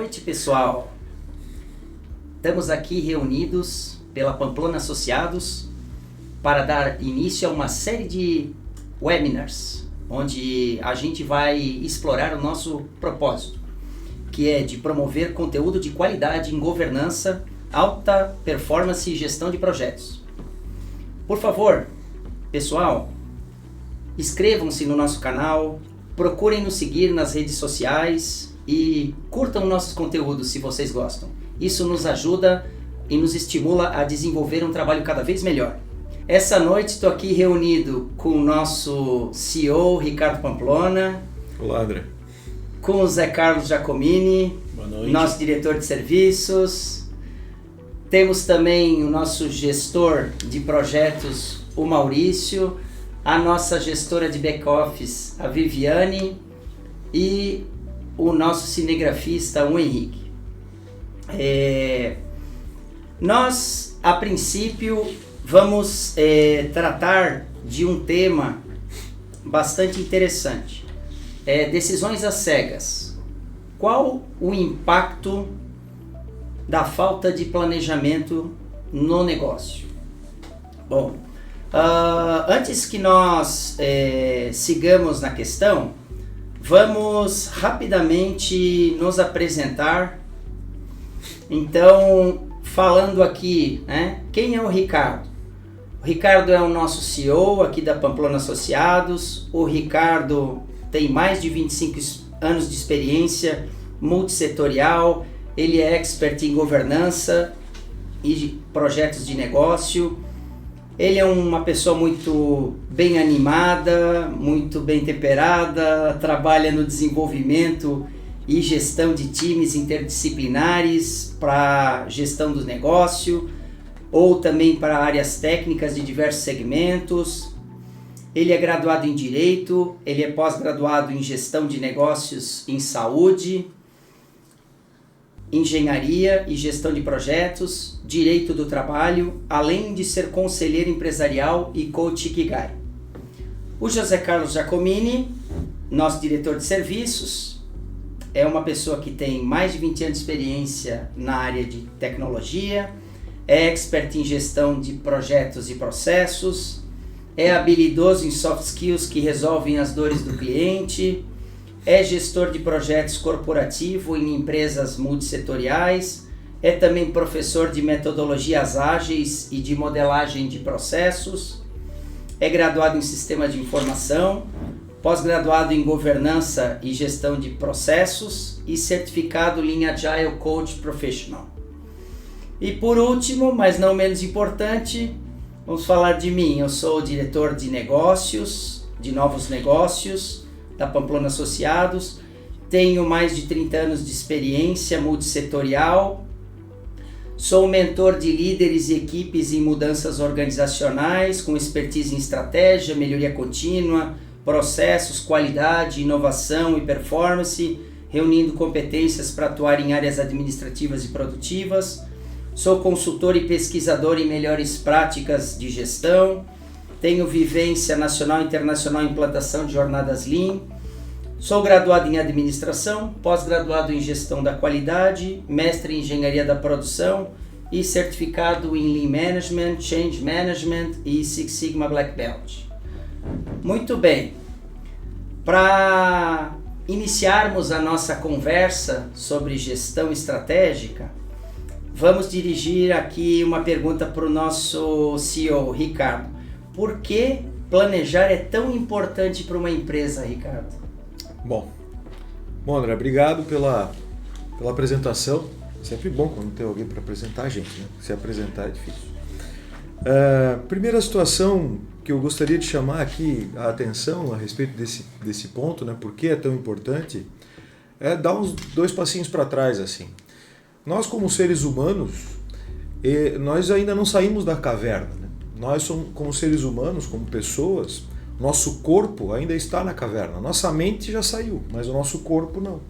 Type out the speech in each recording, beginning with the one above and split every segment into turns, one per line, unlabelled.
noite, pessoal. Estamos aqui reunidos pela Pamplona Associados para dar início a uma série de webinars, onde a gente vai explorar o nosso propósito, que é de promover conteúdo de qualidade em governança, alta performance e gestão de projetos. Por favor, pessoal, inscrevam-se no nosso canal, procurem nos seguir nas redes sociais e curtam nossos conteúdos se vocês gostam. Isso nos ajuda e nos estimula a desenvolver um trabalho cada vez melhor. Essa noite estou aqui reunido com o nosso CEO, Ricardo Pamplona.
Olá, André.
Com o Zé Carlos Giacomini,
boa noite.
Nosso diretor de serviços. Temos também o nosso gestor de projetos, o Maurício, a nossa gestora de back-office, a Viviane, e o nosso cinegrafista, o Henrique. Nós, a princípio, vamos tratar de um tema bastante interessante. Decisões às cegas. Qual o impacto da falta de planejamento no negócio? Bom, antes que nós sigamos na questão, vamos rapidamente nos apresentar. Então, falando aqui, quem é o Ricardo? O Ricardo é o nosso CEO aqui da Pamplona Associados. O Ricardo tem mais de 25 anos de experiência multissetorial. Ele é expert em governança e projetos de negócio. Ele é uma pessoa muito bem animada, muito bem temperada, trabalha no desenvolvimento e gestão de times interdisciplinares para gestão do negócio ou também para áreas técnicas de diversos segmentos. Ele é graduado em Direito, ele é pós-graduado em Gestão de Negócios em Saúde, Engenharia e Gestão de Projetos, Direito do Trabalho, além de ser conselheiro empresarial e coach Ikigai. O José Carlos Giacomini, nosso diretor de serviços, é uma pessoa que tem mais de 20 anos de experiência na área de tecnologia, é expert em gestão de projetos e processos, é habilidoso em soft skills que resolvem as dores do cliente, é gestor de projetos corporativo em empresas multissetoriais, é também professor de metodologias ágeis e de modelagem de processos, é graduado em Sistema de Informação, pós-graduado em Governança e Gestão de Processos e certificado em Agile Coach Professional. E por último, mas não menos importante, vamos falar de mim. Eu sou o diretor de negócios, de novos negócios, da Pamplona Associados, tenho mais de 30 anos de experiência multissetorial, sou mentor de líderes e equipes em mudanças organizacionais, com expertise em estratégia, melhoria contínua, processos, qualidade, inovação e performance, reunindo competências para atuar em áreas administrativas e produtivas, sou consultor e pesquisador em melhores práticas de gestão, tenho vivência nacional e internacional em implantação de jornadas Lean. Sou graduado em administração, pós-graduado em gestão da qualidade, mestre em engenharia da produção e certificado em Lean Management, Change Management e Six Sigma Black Belt. Muito bem. Para iniciarmos a nossa conversa sobre gestão estratégica, vamos dirigir aqui uma pergunta para o nosso CEO, Ricardo. Por que planejar é tão importante para uma empresa, Ricardo?
Bom, André, obrigado pela apresentação. Sempre bom quando tem alguém para apresentar a gente, né? Se apresentar é difícil. Primeira situação que eu gostaria de chamar aqui a atenção a respeito desse ponto, né? Por que é tão importante, é dar uns 2 passinhos para trás, assim. Nós, como seres humanos, nós ainda não saímos da caverna, né? Nós, como seres humanos, como pessoas, nosso corpo ainda está na caverna. Nossa mente já saiu, mas o nosso corpo não.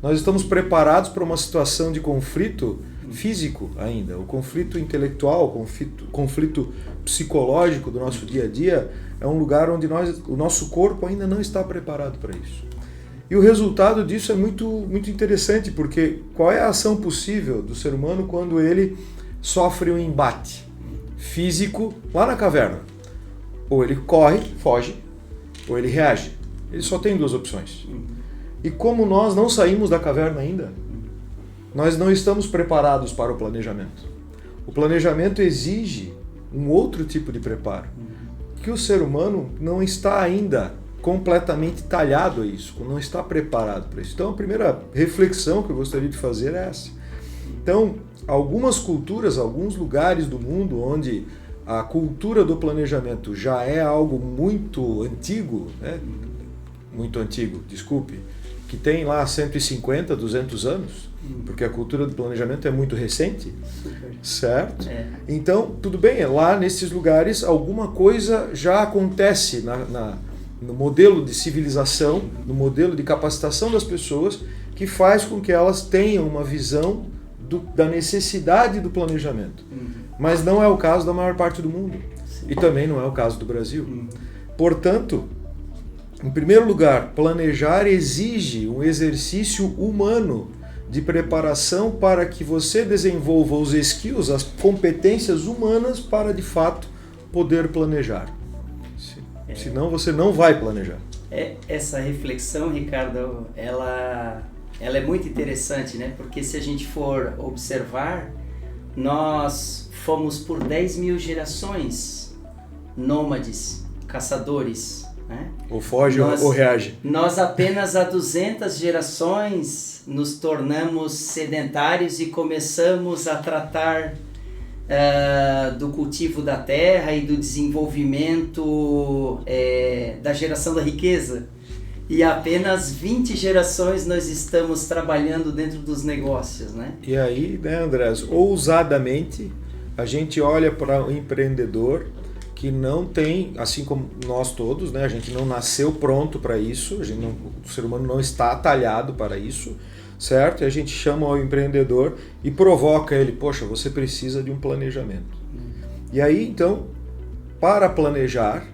Nós estamos preparados para uma situação de conflito físico ainda. O conflito intelectual, o conflito psicológico do nosso dia a dia é um lugar onde o nosso corpo ainda não está preparado para isso. E o resultado disso é muito, muito interessante, porque qual é a ação possível do ser humano quando ele sofre um embate físico lá na caverna? Ou ele corre, foge, ou ele reage. Ele só tem duas opções. E como nós não saímos da caverna ainda, nós não estamos preparados para o planejamento. O planejamento exige um outro tipo de preparo, que o ser humano não está ainda completamente talhado a isso, não está preparado para isso. Então a primeira reflexão que eu gostaria de fazer é essa. Então, algumas culturas, alguns lugares do mundo onde a cultura do planejamento já é algo muito antigo, né? Muito antigo, desculpe, que tem lá 150, 200 anos, porque a cultura do planejamento é muito recente, certo? Então, tudo bem, lá nesses lugares alguma coisa já acontece no modelo de civilização, no modelo de capacitação das pessoas, que faz com que elas tenham uma visão da necessidade do planejamento. Mas não é o caso da maior parte do mundo. E também não é o caso do Brasil. Portanto, em primeiro lugar, planejar exige um exercício humano de preparação para que você desenvolva os skills, as competências humanas para, de fato, poder planejar. Senão você não vai planejar.
Essa reflexão, Ricardo, ela é muito interessante, né? Porque se a gente for observar, nós fomos por 10 mil gerações nômades, caçadores, né?
Ou foge ou reage.
Nós apenas há 200 gerações nos tornamos sedentários e começamos a tratar do cultivo da terra e do desenvolvimento da geração da riqueza. E apenas 20 gerações nós estamos trabalhando dentro dos negócios, né?
E aí, né, Andrés, ousadamente, a gente olha para o empreendedor que não tem, assim como nós todos, né, a gente não nasceu pronto para isso, o ser humano não está atalhado para isso, certo? E a gente chama o empreendedor e provoca ele, poxa, você precisa de um planejamento. E aí, então, para planejar,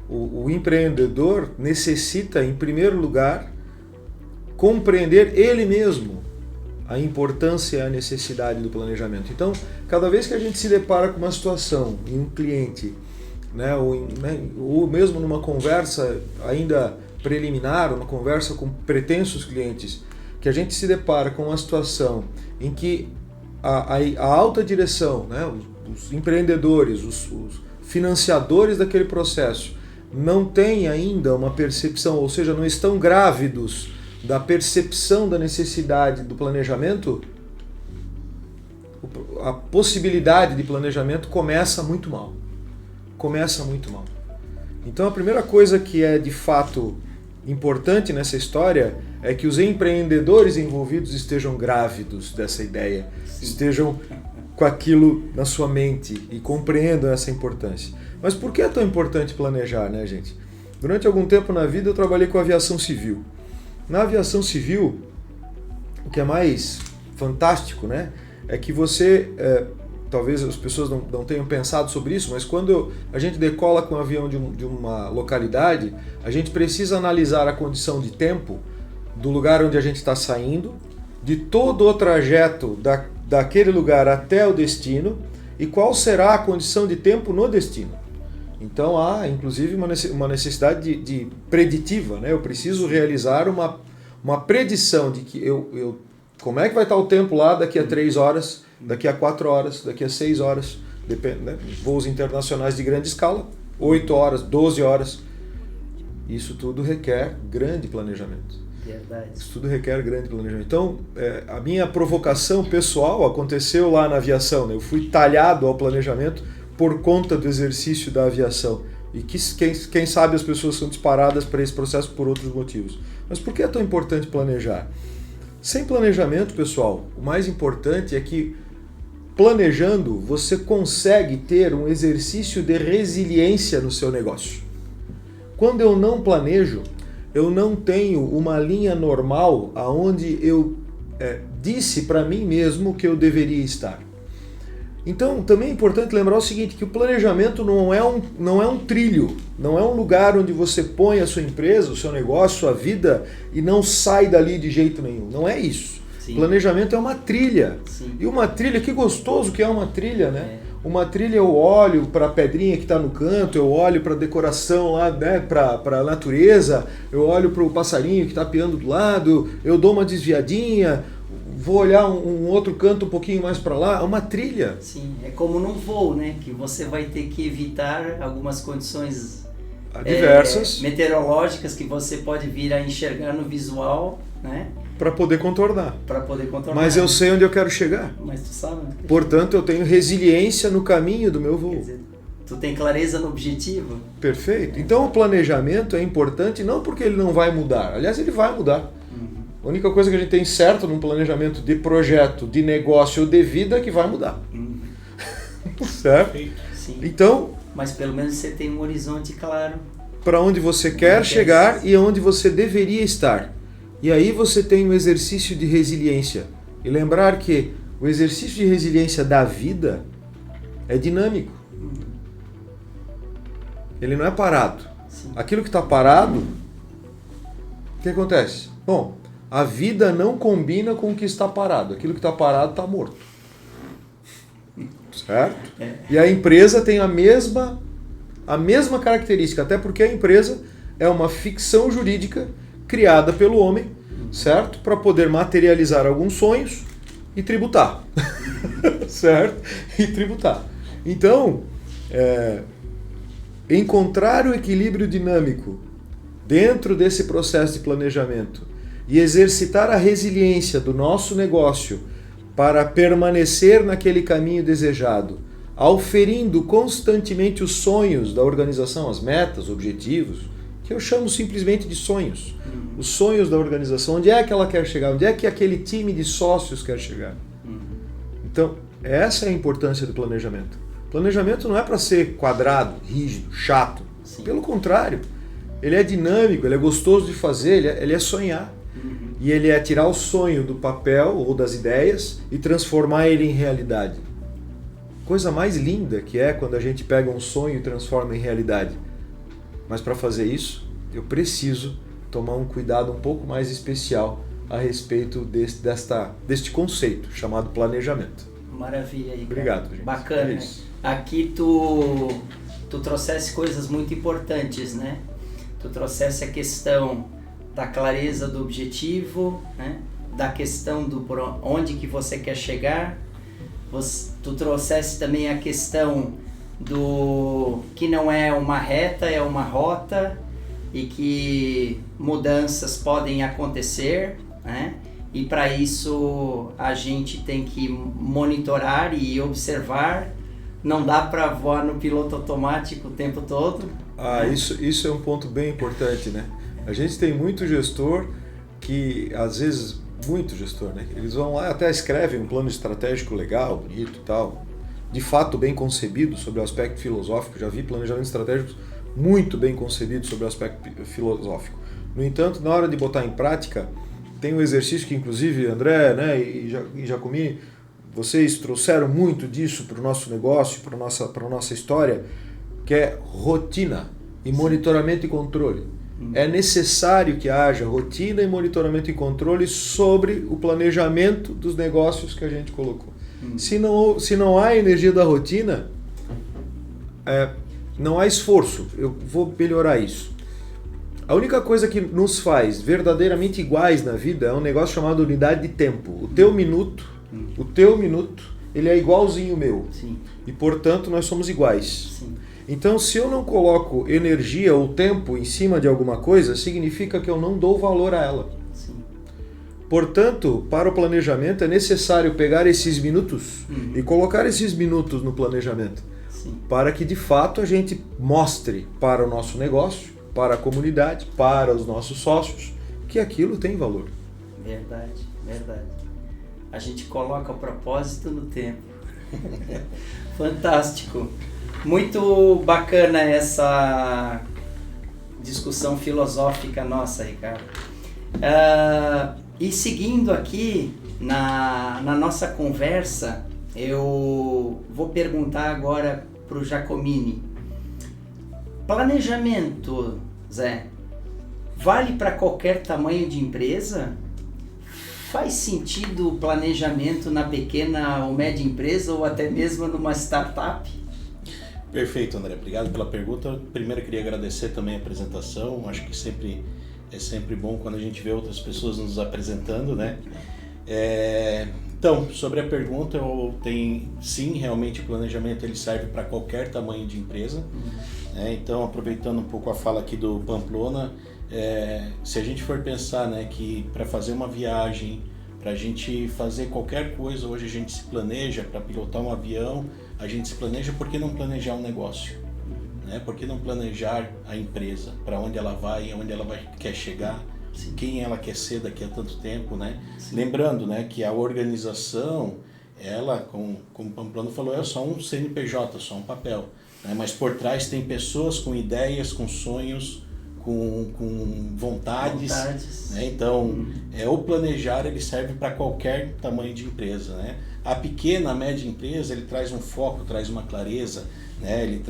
o empreendedor necessita, em primeiro lugar, compreender ele mesmo a importância e a necessidade do planejamento. Então, cada vez que a gente se depara com uma situação em um cliente, né, ou mesmo numa conversa ainda preliminar, uma conversa com pretensos clientes, que a gente se depara com uma situação em que a alta direção, né, os empreendedores, os financiadores daquele processo, não têm ainda uma percepção, ou seja, não estão grávidos da percepção da necessidade do planejamento, a possibilidade de planejamento começa muito mal. Então a primeira coisa que é de fato importante nessa história é que os empreendedores envolvidos estejam grávidos dessa ideia, estejam com aquilo na sua mente e compreendam essa importância. Mas por que é tão importante planejar, né, gente? Durante algum tempo na vida eu trabalhei com aviação civil. Na aviação civil, o que é mais fantástico, né, é que você, talvez as pessoas não tenham pensado sobre isso, mas quando a gente decola com um avião de uma localidade, a gente precisa analisar a condição de tempo do lugar onde a gente está saindo, de todo o trajeto daquele lugar até o destino e qual será a condição de tempo no destino. Então há, inclusive, uma necessidade de preditiva, né? Eu preciso realizar uma predição de que como é que vai estar o tempo lá daqui a 3 horas, daqui a 4 horas, daqui a 6 horas, depende, né? Voos internacionais de grande escala, 8 horas, 12 horas. Isso tudo requer grande planejamento.
Verdade.
Isso tudo requer grande planejamento. Então, a minha provocação pessoal aconteceu lá na aviação, né? Eu fui talhado ao planejamento por conta do exercício da aviação. E quem sabe as pessoas são disparadas para esse processo por outros motivos. Mas por que é tão importante planejar? Sem planejamento, pessoal, o mais importante é que planejando você consegue ter um exercício de resiliência no seu negócio. Quando eu não planejo, eu não tenho uma linha normal aonde eu disse para mim mesmo que eu deveria estar. Então, também é importante lembrar o seguinte, que o planejamento não é um trilho, não é um lugar onde você põe a sua empresa, o seu negócio, a sua vida e não sai dali de jeito nenhum. Não é isso. Sim. Planejamento é uma trilha. Sim. E uma trilha, que gostoso que é uma trilha, né? Uma trilha eu olho para a pedrinha que está no canto, eu olho para a decoração lá, né? Para a natureza, eu olho para o passarinho que está piando do lado, eu dou uma desviadinha, vou olhar um outro canto um pouquinho mais para lá, é uma trilha.
Sim, é como num voo, né? Que você vai ter que evitar algumas condições
adversas,
meteorológicas que você pode vir a enxergar no visual, né?
Para poder contornar. Mas eu sei onde eu quero chegar.
Mas tu sabe onde quer
Portanto, chegar. Eu tenho resiliência no caminho do meu voo.
Quer dizer, tu tem clareza no objetivo.
Perfeito. Então o planejamento é importante não porque ele não vai mudar. Aliás, ele vai mudar. A única coisa que a gente tem certo num planejamento de projeto, de negócio ou de vida é que vai mudar. Certo?
Sim.
Então...
Mas pelo menos você tem um horizonte claro.
Para onde você quer chegar e onde você deveria estar. E aí você tem um exercício de resiliência. E lembrar que o exercício de resiliência da vida é dinâmico. Ele não é parado.
Sim.
Aquilo que está parado, o que acontece? Bom, a vida não combina com o que está parado. Aquilo que está parado está morto. Certo? E a empresa tem a mesma característica, até porque a empresa é uma ficção jurídica criada pelo homem, certo? Para poder materializar alguns sonhos e tributar. Certo? E tributar. Então, encontrar o equilíbrio dinâmico dentro desse processo de planejamento e exercitar a resiliência do nosso negócio para permanecer naquele caminho desejado, auferindo constantemente os sonhos da organização, as metas, objetivos, que eu chamo simplesmente de sonhos. Os sonhos da organização, onde é que ela quer chegar, onde é que aquele time de sócios quer chegar. Então, essa é a importância do planejamento. Planejamento não é para ser quadrado, rígido, chato. Sim. Pelo contrário, ele é dinâmico, ele é gostoso de fazer, ele é sonhar. E ele é tirar o sonho do papel ou das ideias e transformar ele em realidade. Coisa mais linda que é quando a gente pega um sonho e transforma em realidade. Mas para fazer isso, eu preciso tomar um cuidado um pouco mais especial a respeito deste conceito chamado planejamento.
Maravilha, Ricardo.
Obrigado, gente.
Bacana. Aqui tu trouxesse coisas muito importantes, né? Tu trouxesse a questão da clareza do objetivo, né? Da questão do por onde que você quer chegar. Tu trouxesse também a questão do que não é uma reta, é uma rota e que mudanças podem acontecer, né? E para isso a gente tem que monitorar e observar. Não dá para voar no piloto automático o tempo todo.
Né? Isso é um ponto bem importante, né? A gente tem muito gestor que, às vezes, né? Eles vão lá até escrevem um plano estratégico legal, bonito e tal, de fato bem concebido sobre o aspecto filosófico. Já vi planejamentos estratégicos muito bem concebidos sobre o aspecto filosófico. No entanto, na hora de botar em prática, tem um exercício que, inclusive, André, né, e Giacomini, vocês trouxeram muito disso para o nosso negócio, para a nossa história, que é rotina e monitoramento e controle. É necessário que haja rotina e monitoramento e controle sobre o planejamento dos negócios que a gente colocou. Se não há energia da rotina, não há esforço. Eu vou melhorar isso. A única coisa que nos faz verdadeiramente iguais na vida é um negócio chamado unidade de tempo. O teu minuto, ele é igualzinho ao meu.
Sim.
E, portanto, nós somos iguais.
Sim.
Então, se eu não coloco energia ou tempo em cima de alguma coisa, significa que eu não dou valor a ela.
Sim.
Portanto, para o planejamento é necessário pegar esses minutos e colocar esses minutos no planejamento.
Sim.
Para que, de fato, a gente mostre para o nosso negócio, para a comunidade, para os nossos sócios, que aquilo tem valor.
Verdade, verdade. A gente coloca o propósito no tempo. Fantástico. Muito bacana essa discussão filosófica nossa, Ricardo. E seguindo aqui na nossa conversa, eu vou perguntar agora para o Giacomini. Planejamento, Zé, vale para qualquer tamanho de empresa? Faz sentido o planejamento na pequena ou média empresa ou até mesmo numa startup?
Perfeito, André. Obrigado pela pergunta. Primeiro, eu queria agradecer também a apresentação. Acho que é sempre bom quando a gente vê outras pessoas nos apresentando, né? Então, sobre a pergunta, sim, realmente o planejamento ele serve para qualquer tamanho de empresa. Então, aproveitando um pouco a fala aqui do Pamplona, se a gente for pensar, né, que para fazer uma viagem, para a gente fazer qualquer coisa, hoje a gente se planeja para pilotar um avião, a gente se planeja, por que não planejar um negócio? Né? Por que não planejar a empresa? Para onde ela vai, quer chegar? Sim. Quem ela quer ser daqui a tanto tempo, né? Lembrando, né, que a organização, ela, como o Pamplona falou, é só um CNPJ, só um papel, né? Mas por trás tem pessoas com ideias, com sonhos, com vontades. Né? Então, o planejar ele serve para qualquer tamanho de empresa, né? A pequena, a média empresa, ele traz um foco, traz uma clareza, né? Ele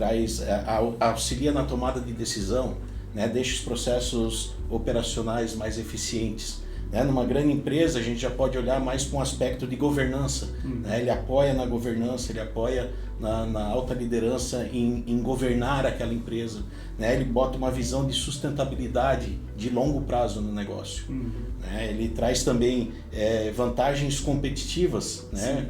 auxilia na tomada de decisão, né? Deixa os processos operacionais mais eficientes. Né? Numa grande empresa, a gente já pode olhar mais para um aspecto de governança. Né? Ele apoia na governança, ele apoia na alta liderança em governar aquela empresa. Né? Ele bota uma visão de sustentabilidade de longo prazo no negócio. Né? Ele traz também vantagens competitivas. Né?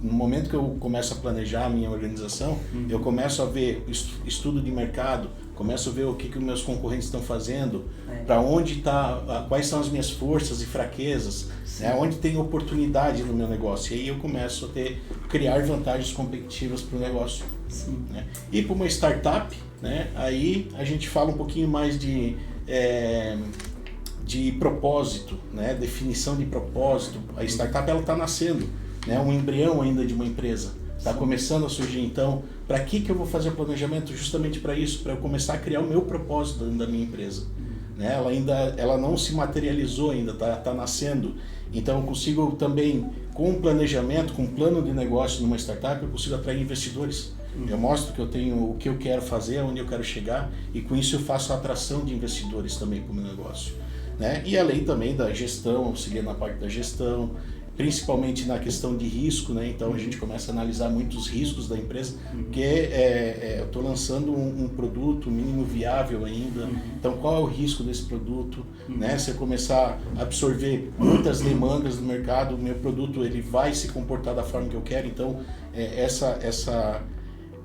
No momento que eu começo a planejar a minha organização, eu começo a ver estudo de mercado, começo a ver o que os meus concorrentes estão fazendo, para onde está, quais são as minhas forças e fraquezas, né? Onde tem oportunidade no meu negócio. E aí eu começo a criar vantagens competitivas para o negócio. Né? E para uma startup, né? Aí a gente fala um pouquinho mais de propósito, né? Definição de propósito. A startup ela está nascendo, né? Um embrião ainda de uma empresa. Está começando a surgir, então, para que eu vou fazer o planejamento? Justamente para isso, para eu começar a criar o meu propósito dentro da minha empresa. Né? Ela não se materializou ainda, está nascendo. Então, eu consigo também, com um planejamento, com um plano de negócio numa startup, eu consigo atrair investidores. Eu mostro que eu tenho o que eu quero fazer, onde eu quero chegar, e com isso eu faço a atração de investidores também para o meu negócio. Né? E além também da gestão, auxiliar na parte da gestão, principalmente na questão de risco, né? Então a gente começa a analisar muitos riscos da empresa, porque eu estou lançando um produto mínimo viável ainda, então qual é o risco desse produto? Né? Se eu começar a absorver muitas demandas do mercado, o meu produto ele vai se comportar da forma que eu quero, então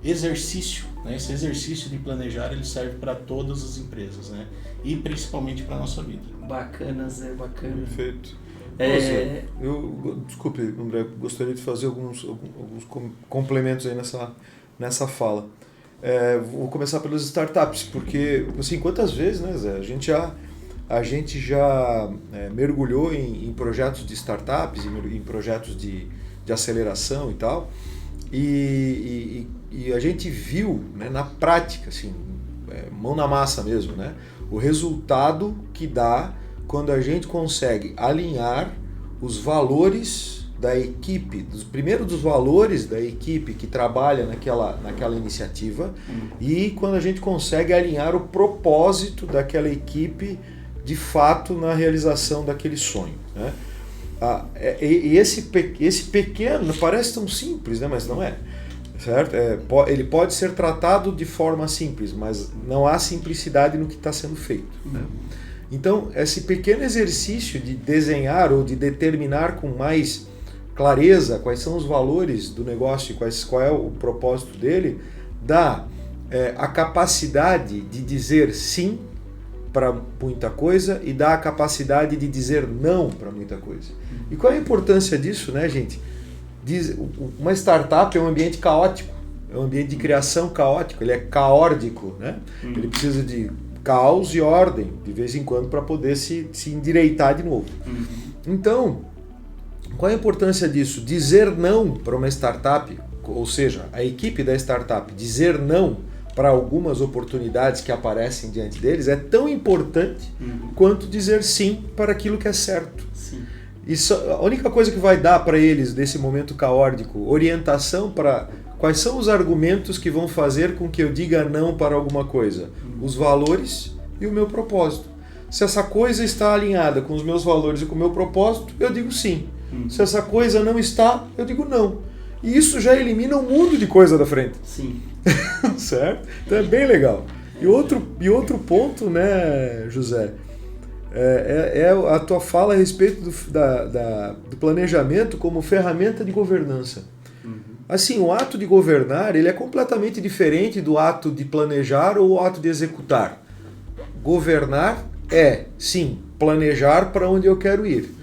exercício, né? Esse exercício de planejar ele serve para todas as empresas, né? E principalmente para a nossa vida.
Bacana, Zé, bacana.
Perfeito. Desculpe, André, gostaria de fazer alguns complementos aí nessa fala. Vou começar pelas startups, porque assim, quantas vezes, né, Zé, a gente já mergulhou em projetos de startups, em projetos de aceleração e tal, e a gente viu, né, na prática, assim, mão na massa mesmo, né, o resultado que dá quando a gente consegue alinhar os valores da equipe, primeiro dos valores da equipe que trabalha naquela iniciativa, e quando a gente consegue alinhar o propósito daquela equipe de fato na realização daquele sonho. Né? Esse pequeno parece tão simples, né? Mas não é. Certo? Ele pode ser tratado de forma simples, mas não há simplicidade no que está sendo feito. Né? Então, esse pequeno exercício de desenhar ou de determinar com mais clareza quais são os valores do negócio e qual é o propósito dele, dá a capacidade de dizer sim para muita coisa e dá a capacidade de dizer não para muita coisa. E qual é a importância disso, né, gente? Uma startup é um ambiente caótico, é um ambiente de criação caótico, ele é caórdico, né? Ele precisa de caos e ordem, de vez em quando, para poder se endireitar de novo. Então, qual é a importância disso? Dizer não para uma startup, ou seja, a equipe da startup dizer não para algumas oportunidades que aparecem diante deles é tão importante quanto dizer sim para aquilo que é certo.
Sim.
Isso, a única coisa que vai dar para eles nesse momento caótico, orientação para quais são os argumentos que vão fazer com que eu diga não para alguma coisa, os valores e o meu propósito. Se essa coisa está alinhada com os meus valores e com o meu propósito, eu digo sim. Se essa coisa não está, eu digo não. E isso já elimina um mundo de coisa da frente.
Sim.
Certo? Então é bem legal. E outro ponto, né, José, é a tua fala a respeito do planejamento como ferramenta de governança. Assim, o ato de governar, ele é completamente diferente do ato de planejar ou o ato de executar. Governar é, sim, planejar para onde eu quero ir,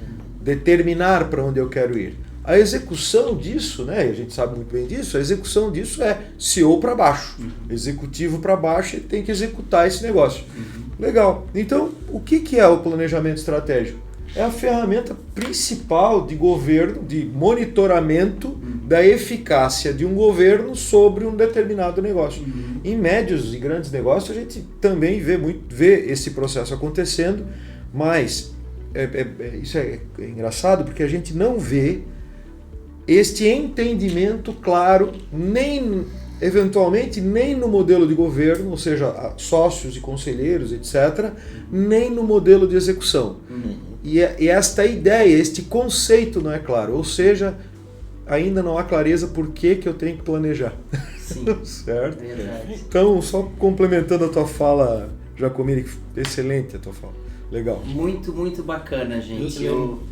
determinar para onde eu quero ir. A execução disso, né, a gente sabe muito bem disso, a execução disso é CEO para baixo, executivo para baixo, ele tem que executar esse negócio. Legal. Então, o que é o planejamento estratégico? É a ferramenta principal de governo, de monitoramento da eficácia de um governo sobre um determinado negócio. Em médios e grandes negócios, a gente também vê esse processo acontecendo, mas isso é engraçado porque a gente não vê este entendimento claro, eventualmente nem no modelo de governo, ou seja, sócios e conselheiros, etc., nem no modelo de execução. E esta ideia, este conceito não é claro, ou seja, ainda não há clareza por que eu tenho que planejar.
Sim.
Certo?
Verdade.
Então, só complementando a tua fala, Giacomini, excelente a tua fala. Legal.
Muito, muito bacana, gente.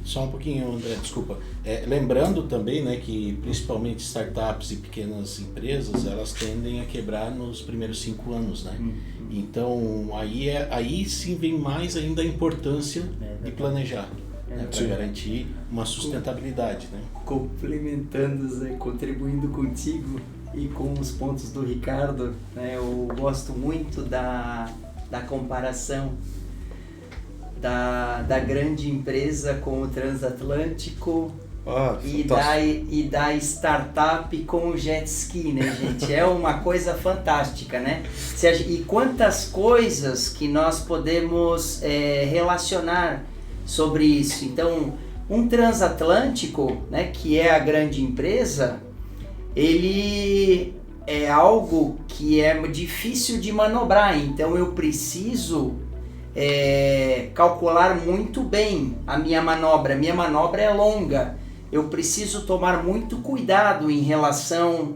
Só um pouquinho, André, desculpa. Lembrando também, né, que principalmente startups e pequenas empresas, elas tendem a quebrar nos primeiros 5 anos, né? Então, aí sim vem mais ainda a importância de planejar, né, para garantir uma sustentabilidade, né?
Complementando, Zé, contribuindo contigo e com os pontos do Ricardo, né, eu gosto muito da comparação da grande empresa com o transatlântico e da startup com o jet ski, né, gente? É uma coisa fantástica, né? E quantas coisas que nós podemos relacionar sobre isso. Então, um transatlântico, né, que é a grande empresa, ele é algo que é difícil de manobrar, então eu preciso calcular muito bem a minha manobra. Minha manobra é longa, eu preciso tomar muito cuidado em relação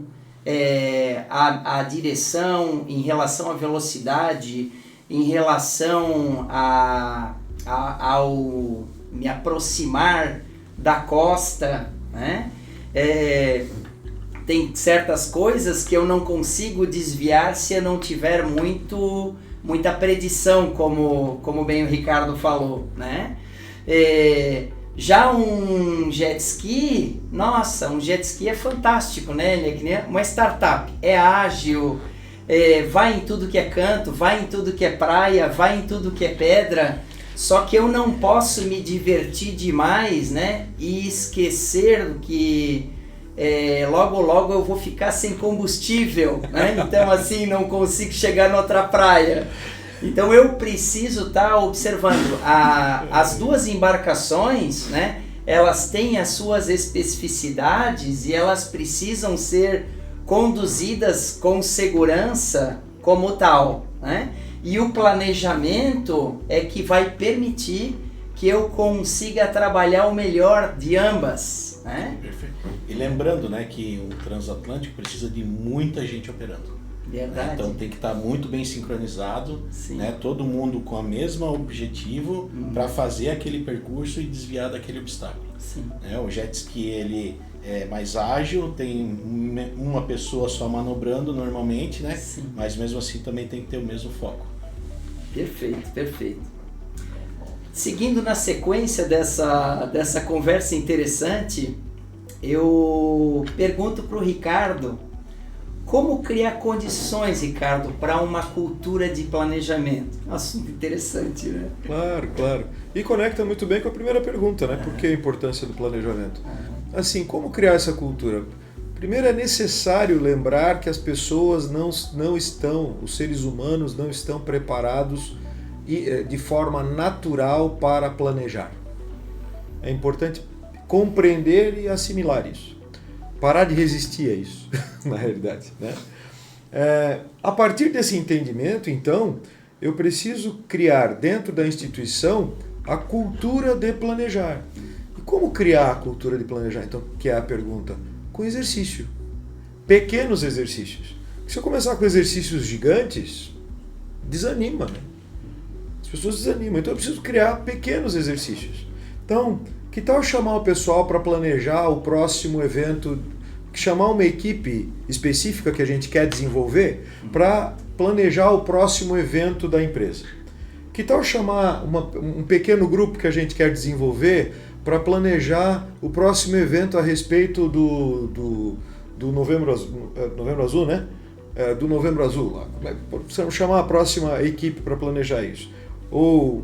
à direção, em relação à velocidade, em relação ao me aproximar da costa, né? Tem certas coisas que eu não consigo desviar se eu não tiver muita predição, como bem o Ricardo falou, né? Já um jet ski, nossa, um jet ski é fantástico, né? Ele é que nem uma startup, é ágil, vai em tudo que é canto, vai em tudo que é praia, vai em tudo que é pedra, só que eu não posso me divertir demais, né? E esquecer que logo eu vou ficar sem combustível, né? Então assim, não consigo chegar noutra praia. Então eu preciso estar observando as duas embarcações, né? Elas têm as suas especificidades e elas precisam ser conduzidas com segurança como tal, né? E o planejamento é que vai permitir que eu consiga trabalhar o melhor de ambas, né? Perfeito.
E lembrando, né, que um transatlântico precisa de muita gente operando.
Verdade.
Então tem que estar muito bem sincronizado, né, todo mundo com o mesmo objetivo para fazer aquele percurso e desviar daquele obstáculo. O jet ski ele é mais ágil, tem uma pessoa só manobrando normalmente, né? Mas mesmo assim também tem que ter o mesmo foco.
Perfeito, perfeito. Seguindo na sequência dessa conversa interessante, eu pergunto para o Ricardo, como criar condições, Ricardo, para uma cultura de planejamento? Assunto interessante, né?
Claro. E conecta muito bem com a primeira pergunta, né? Por que a importância do planejamento? Assim, como criar essa cultura? Primeiro é necessário lembrar que as pessoas não estão, os seres humanos não estão preparados de forma natural para planejar. é importante compreender e assimilar isso. Parar de resistir a isso, na realidade, né? A partir desse entendimento, então, eu preciso criar dentro da instituição a cultura de planejar. E como criar a cultura de planejar? Então, que é a pergunta? Com exercício. Pequenos exercícios. Se eu começar com exercícios gigantes, desanima, né? As pessoas desanimam. Então eu preciso criar pequenos exercícios. Então, que tal chamar o pessoal para planejar o próximo evento, chamar uma equipe específica que a gente quer desenvolver para planejar o próximo evento da empresa? Que tal chamar um pequeno grupo que a gente quer desenvolver para planejar o próximo evento a respeito do Novembro Azul, né? Do Novembro Azul. Lá. Precisamos chamar a próxima equipe para planejar isso. Ou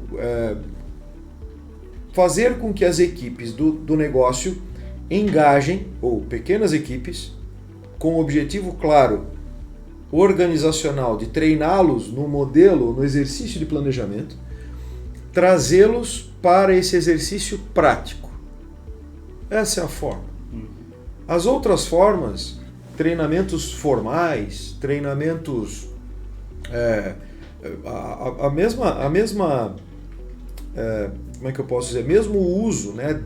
fazer com que as equipes do negócio engajem, ou pequenas equipes, com o objetivo claro, organizacional, de treiná-los no modelo, no exercício de planejamento, trazê-los para esse exercício prático. Essa é a forma. As outras formas, treinamentos formais, treinamentos... a mesma como é que eu posso dizer? Mesmo o uso, né,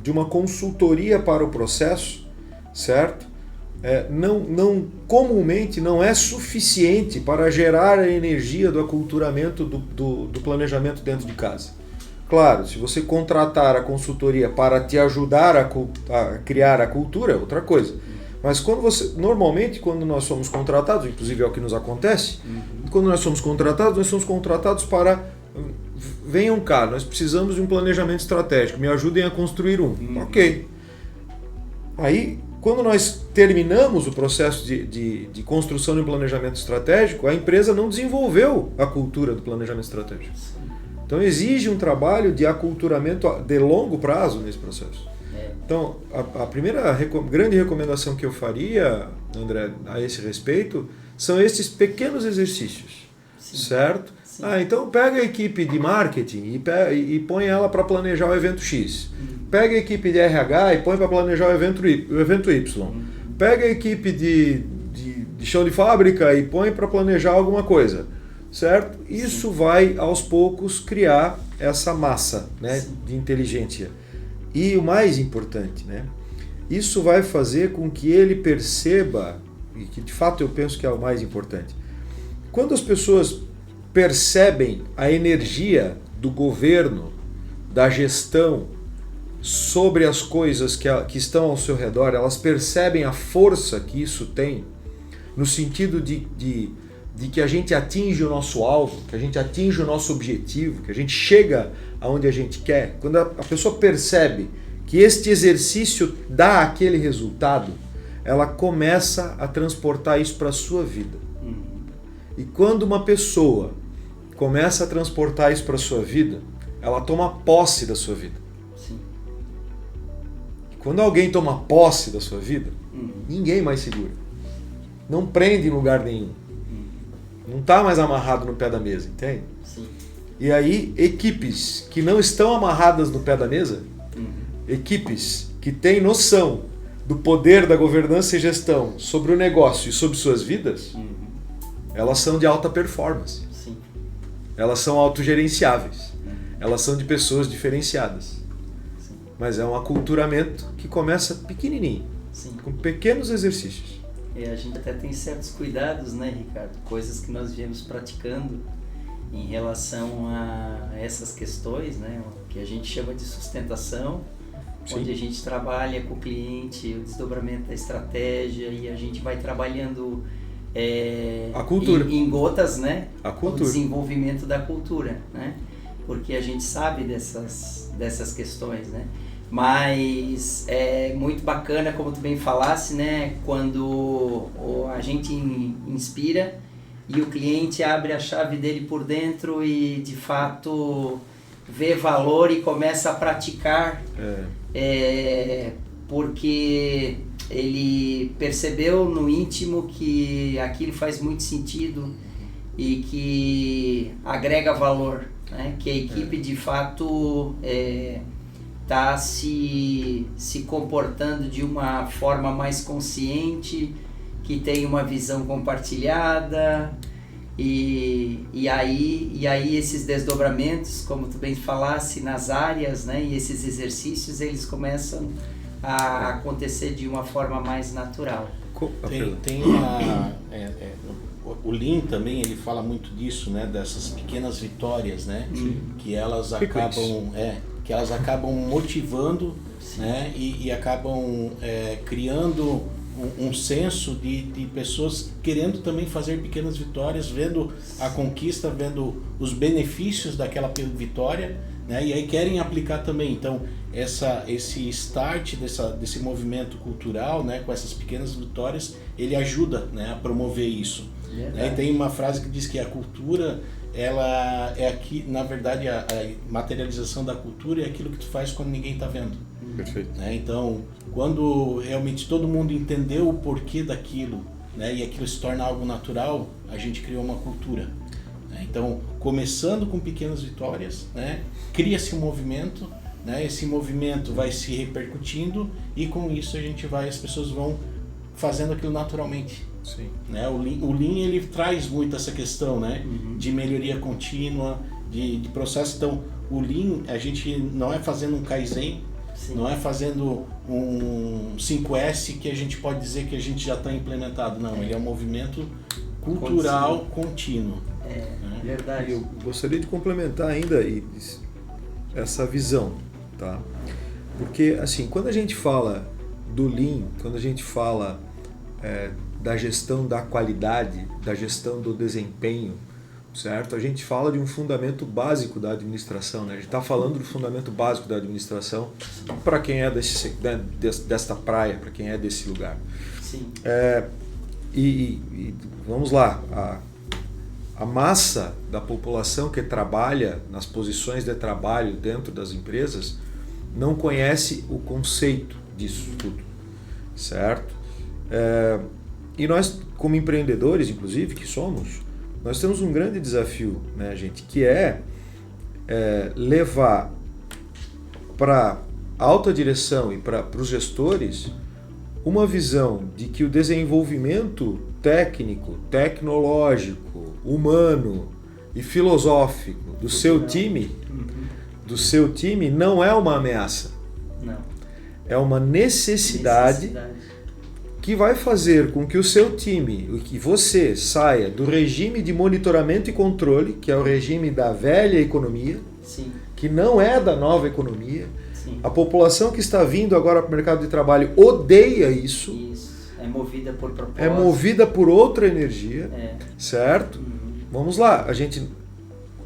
de uma consultoria para o processo, certo? Comumente não é suficiente para gerar a energia do aculturamento do planejamento dentro de casa. Claro, se você contratar a consultoria para te ajudar a criar a cultura, é outra coisa. Mas normalmente quando nós somos contratados, inclusive é o que nos acontece, quando nós somos contratados para venham cá, nós precisamos de um planejamento estratégico, me ajudem a construir um. Ok. Aí, quando nós terminamos o processo de construção de um planejamento estratégico, a empresa não desenvolveu a cultura do planejamento estratégico. Então exige um trabalho de aculturamento de longo prazo nesse processo. Então, a primeira grande recomendação que eu faria, André, a esse respeito, são esses pequenos exercícios, certo? Sim. Então pega a equipe de marketing e põe ela para planejar o evento X. Pega a equipe de RH e põe para planejar o evento Y. Pega a equipe de chão de fábrica e põe para planejar alguma coisa, certo? Isso vai, aos poucos, criar essa massa, né, de inteligência. E o mais importante, né, isso vai fazer com que ele perceba, e que de fato eu penso que é o mais importante, quando as pessoas percebem a energia do governo, da gestão, sobre as coisas que estão ao seu redor, elas percebem a força que isso tem, no sentido de que a gente atinge o nosso alvo, que a gente atinge o nosso objetivo, que a gente chega aonde a gente quer. Quando a pessoa percebe que este exercício dá aquele resultado, ela começa a transportar isso para a sua vida. E quando uma pessoa começa a transportar isso para a sua vida, ela toma posse da sua vida.
Sim.
Quando alguém toma posse da sua vida, ninguém mais segura. Não prende em lugar nenhum. Não está mais amarrado no pé da mesa, entende?
Sim.
E aí, equipes que não estão amarradas no pé da mesa, equipes que têm noção do poder da governança e gestão sobre o negócio e sobre suas vidas, elas são de alta performance.
Sim.
Elas são autogerenciáveis. Elas são de pessoas diferenciadas.
Sim.
Mas é um aculturamento que começa pequenininho, com pequenos exercícios.
E a gente até tem certos cuidados, né, Ricardo? Coisas que nós viemos praticando em relação a essas questões, né, que a gente chama de sustentação, onde a gente trabalha com o cliente, o desdobramento da estratégia, e a gente vai trabalhando
a cultura.
Em gotas, né?
A cultura.
O desenvolvimento da cultura, né? Porque a gente sabe dessas questões, né? Mas é muito bacana, como tu bem falasse, né? Quando a gente inspira e o cliente abre a chave dele por dentro e de fato vê valor e começa a praticar, porque ele percebeu no íntimo que aquilo faz muito sentido e que agrega valor, né? Que a equipe de fato está se comportando de uma forma mais consciente, que tem uma visão compartilhada, e aí esses desdobramentos, como tu bem falasse, nas áreas, né, e esses exercícios, eles começam a acontecer de uma forma mais natural.
O Lean também, ele fala muito disso, né, dessas pequenas vitórias, né, que elas acabam motivando, né, e acabam criando um senso de pessoas querendo também fazer pequenas vitórias, vendo a conquista, vendo os benefícios daquela vitória, né, e aí querem aplicar também. Então, esse start desse movimento cultural, né, com essas pequenas vitórias, ele ajuda, né, a promover isso. Né? E tem uma frase que diz que a cultura, ela é aqui, na verdade, a materialização da cultura é aquilo que tu faz quando ninguém está vendo.
Perfeito.
Né? Então, quando realmente todo mundo entendeu o porquê daquilo, né, e aquilo se torna algo natural, a gente criou uma cultura. Né? Então, começando com pequenas vitórias, né, cria-se um movimento, né, esse movimento vai se repercutindo e com isso as pessoas vão fazendo aquilo naturalmente.
Sim.
Né? O Lean ele traz muito essa questão, né, de melhoria contínua, de processo. Então, o Lean, a gente não é fazendo um Kaizen, sim, não é fazendo um 5S que a gente pode dizer que a gente já está implementado. Não, ele é um movimento cultural contínuo.
Né? Verdade.
Eu gostaria de complementar ainda essa visão, tá? Porque, assim, quando a gente fala do Lean, quando a gente fala da gestão da qualidade, da gestão do desempenho, certo? A gente fala de um fundamento básico da administração, né? A gente está falando do fundamento básico da administração para quem é desta praia, para quem é desse lugar.
Sim.
E vamos lá, a massa da população que trabalha nas posições de trabalho dentro das empresas não conhece o conceito disso tudo, certo? E nós, como empreendedores, inclusive, que somos, nós temos um grande desafio, né, gente, que é levar para a alta direção e para os gestores uma visão de que o desenvolvimento técnico, tecnológico, humano e filosófico do seu time não é uma ameaça.
Não.
É uma necessidade que vai fazer com que o seu time, que você saia do regime de monitoramento e controle, que é o regime da velha economia,
sim,
que não é da nova economia.
Sim.
A população que está vindo agora para o mercado de trabalho odeia isso.
Isso. É movida por propósito.
É movida por outra energia, certo? Vamos lá, a gente...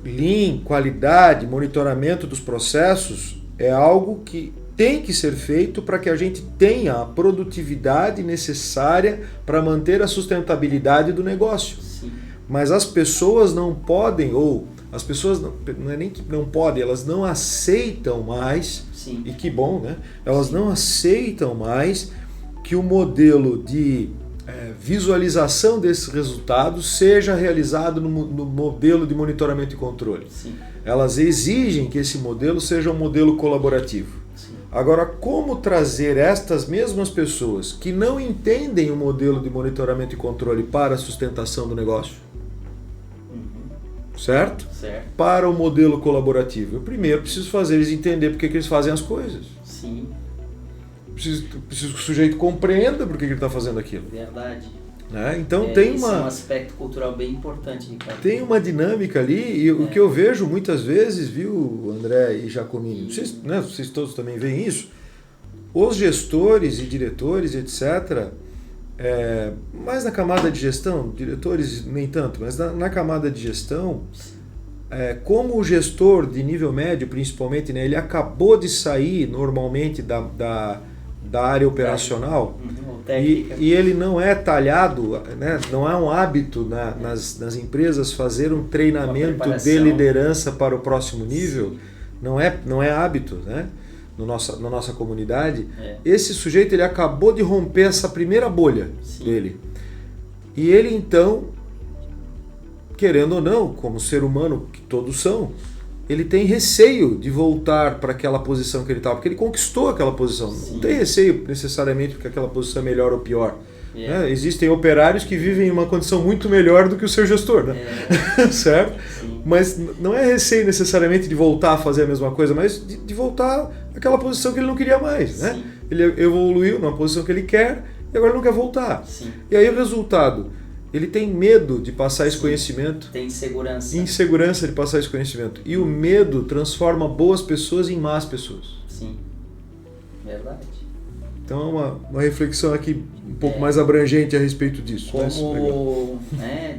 Lean, qualidade, monitoramento dos processos é algo que tem que ser feito para que a gente tenha a produtividade necessária para manter a sustentabilidade do negócio.
Sim.
Mas as pessoas não podem, ou as pessoas não é nem que não podem, elas não aceitam mais,
sim,
e que bom, né? Elas
sim,
não aceitam mais que o modelo de visualização desses resultados seja realizado no modelo de monitoramento e controle.
Sim.
Elas exigem que esse modelo seja um modelo colaborativo.
Sim.
Agora, como trazer estas mesmas pessoas que não entendem o modelo de monitoramento e controle para a sustentação do negócio? Certo?
Certo.
Para o modelo colaborativo. Eu primeiro preciso fazer eles entender porque que eles fazem as coisas.
Sim.
Preciso que o sujeito compreenda por que ele está fazendo aquilo.
Verdade.
Né? Então tem
isso é um aspecto cultural bem importante, Ricardo.
Tem uma dinâmica ali, e o que eu vejo muitas vezes, viu, André e Jacomini, vocês todos também veem isso, os gestores e diretores, etc., mais na camada de gestão, diretores nem tanto, mas na camada de gestão, como o gestor de nível médio, principalmente, né, ele acabou de sair normalmente da área operacional, e ele não é talhado, né, não é um hábito nas empresas fazer um treinamento de liderança para o próximo nível, não é hábito, né, na nossa comunidade. Esse sujeito ele acabou de romper essa primeira bolha, sim, dele, e ele então, querendo ou não, como ser humano que todos são, ele tem receio de voltar para aquela posição que ele estava, porque ele conquistou aquela posição.
Sim.
Não tem receio necessariamente porque aquela posição é melhor ou pior.
Yeah.
Existem operários que vivem em uma condição muito melhor do que o seu gestor, né? Certo?
Sim.
Mas não é receio necessariamente de voltar a fazer a mesma coisa, mas de voltar àquela posição que ele não queria mais, né?
Sim.
Ele evoluiu numa posição que ele quer e agora não quer voltar.
Sim.
E aí o resultado, ele tem medo de passar esse conhecimento,
Tem insegurança.
insegurança de passar esse conhecimento. E o medo transforma boas pessoas em más pessoas.
Sim, verdade.
Então é uma reflexão aqui um pouco mais abrangente a respeito disso.
Como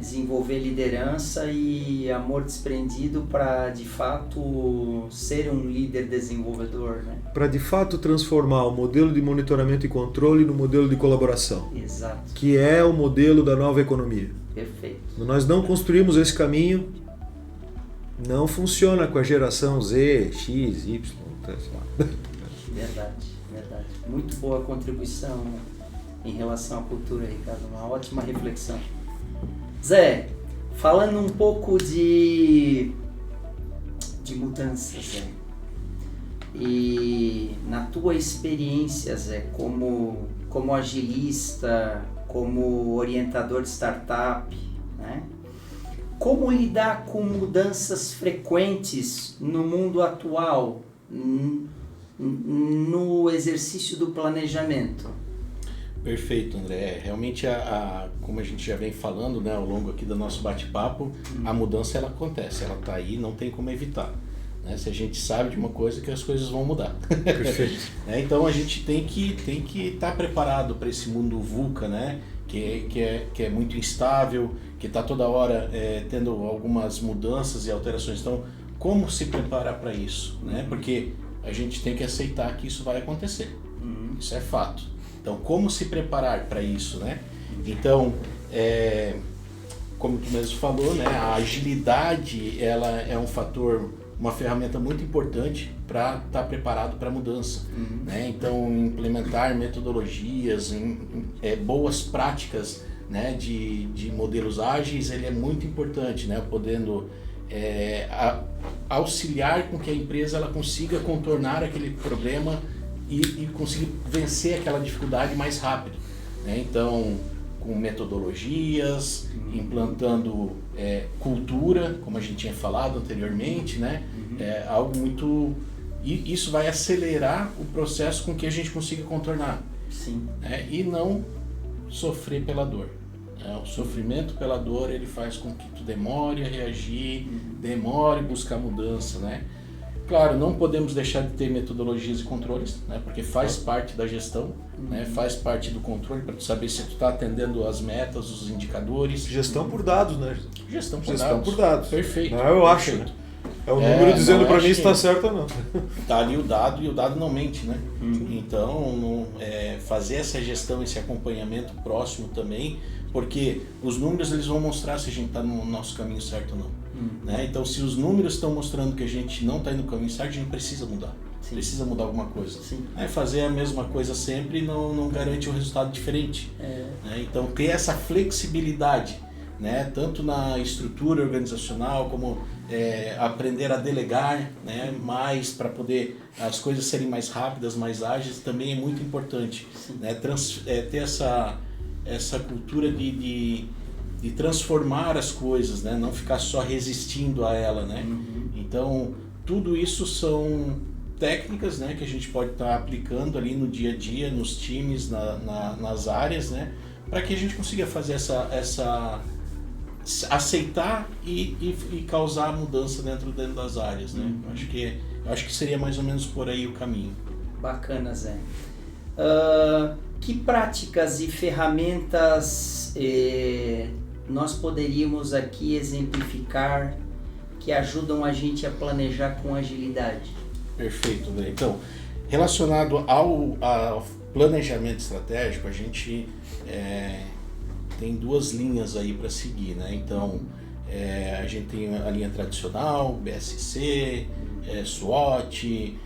desenvolver liderança e amor desprendido para, de fato, ser um líder desenvolvedor, né?
Para, de fato, transformar o modelo de monitoramento e controle no modelo de colaboração.
Exato.
Que é o modelo da nova economia.
Perfeito.
Nós não construímos esse caminho, não funciona com a geração Z, X, Y, sei lá.
Verdade. Muito boa contribuição em relação à cultura, Ricardo. Uma ótima reflexão. Zé, falando um pouco de mudanças, Zé. E na tua experiência, Zé, como agilista, como orientador de startup, né? Como lidar com mudanças frequentes no mundo atual, no exercício do planejamento?
Perfeito, André. Realmente, como a gente já vem falando, né, ao longo aqui do nosso bate-papo, a mudança ela acontece, ela está aí, não tem como evitar. Né? Se a gente sabe de uma coisa, que as coisas vão mudar.
Perfeito.
Então a gente tem que estar preparado para esse mundo VUCA, né? Que é muito instável, que está toda hora tendo algumas mudanças e alterações. Então, como se preparar para isso? Né? Porque a gente tem que aceitar que isso vai acontecer. Isso é fato. Então, como se preparar para isso, né? Então, como tu mesmo falou, né? A agilidade, ela é um fator, uma ferramenta muito importante para estar preparado para a mudança. Né? Então, implementar metodologias, boas práticas, né? de modelos ágeis, ele é muito importante, né? Podendo auxiliar com que a empresa ela consiga contornar aquele problema e conseguir vencer aquela dificuldade mais rápido, né? Então, com metodologias, implantando cultura, como a gente tinha falado anteriormente, né? Algo muito... E isso vai acelerar o processo com que a gente consiga contornar.
Sim.
Né? E não sofrer pela dor. O sofrimento pela dor, ele faz com que tu demore a reagir, demore a buscar mudança, né? Claro, não podemos deixar de ter metodologias e controles, né? Porque faz parte da gestão, né? Faz parte do controle para tu saber se tu está atendendo as metas, os indicadores.
Gestão por dados, né?
Gestão
Gestão por dados.
Perfeito.
Não, eu acho,
perfeito.
né? É o número dizendo para mim se está certo ou não.
Tá ali o dado e o dado não mente, né? Então, fazer essa gestão, esse acompanhamento próximo também, porque os números eles vão mostrar se a gente está no nosso caminho certo ou não. Né? Então, se os números estão mostrando que a gente não está indo no caminho certo, a gente precisa mudar.
Sim.
Precisa mudar alguma coisa.
Sim.
Fazer a mesma coisa sempre não garante um resultado diferente. Né? Então, ter essa flexibilidade, né? Tanto na estrutura organizacional, como aprender a delegar, né? Mais para poder as coisas serem mais rápidas, mais ágeis, também é muito importante. Né? Ter essa cultura de transformar as coisas, né? Não ficar só resistindo a ela, né? Então, tudo isso são técnicas, né? Que a gente pode estar aplicando ali no dia a dia, nos times, nas áreas, né? Para que a gente consiga fazer aceitar e causar mudança dentro das áreas, né? Eu acho que seria mais ou menos por aí o caminho.
Bacana, Zé. Que práticas e ferramentas nós poderíamos aqui exemplificar que ajudam a gente a planejar com agilidade?
Perfeito, né? Então, relacionado ao planejamento estratégico, a gente tem duas linhas aí para seguir, né? Então, a gente tem a linha tradicional, BSC, SWOT,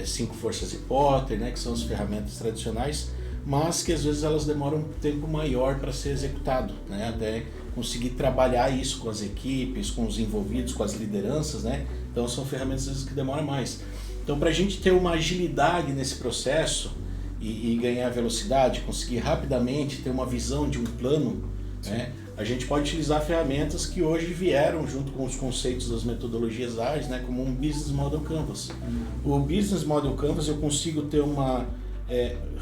5 forças e Potter, né? Que são as ferramentas tradicionais, mas que às vezes elas demoram um tempo maior para ser executado, né? Até conseguir trabalhar isso com as equipes, com os envolvidos, com as lideranças, né? Então são ferramentas às vezes que demoram mais. Então para a gente ter uma agilidade nesse processo e ganhar velocidade, conseguir rapidamente ter uma visão de um plano, né? A gente pode utilizar ferramentas que hoje vieram junto com os conceitos das metodologias ágeis, né, como um Business Model Canvas. O Business Model Canvas eu consigo ter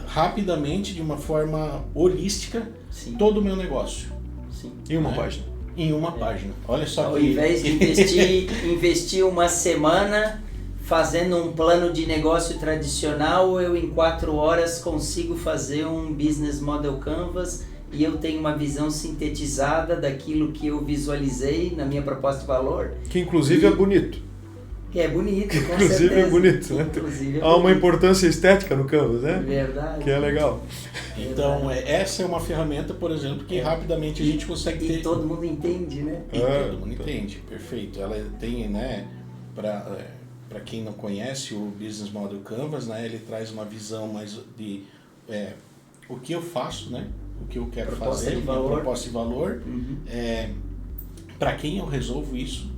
rapidamente, de uma forma holística,
Sim.
todo o meu negócio.
Sim.
Em uma página.
Em uma página. Olha só
Ao
que...
invés de investir uma semana fazendo um plano de negócio tradicional, eu em 4 horas consigo fazer um Business Model Canvas e eu tenho uma visão sintetizada daquilo que eu visualizei na minha proposta de valor.
Que inclusive é bonito.
Que é bonito, com
Inclusive
certeza.
é bonito, né?
Inclusive é
Há uma
bonito.
importância estética no Canvas, né?
Verdade.
Que é legal.
Então, essa é uma ferramenta, por exemplo, que rapidamente a gente consegue ter...
E todo mundo entende, né?
E todo mundo entende, perfeito. Ela tem, né, para quem não conhece o Business Model Canvas, né, ele traz uma visão mais de o que eu faço, né, o que eu quero fazer, minha proposta de valor, para quem eu resolvo isso,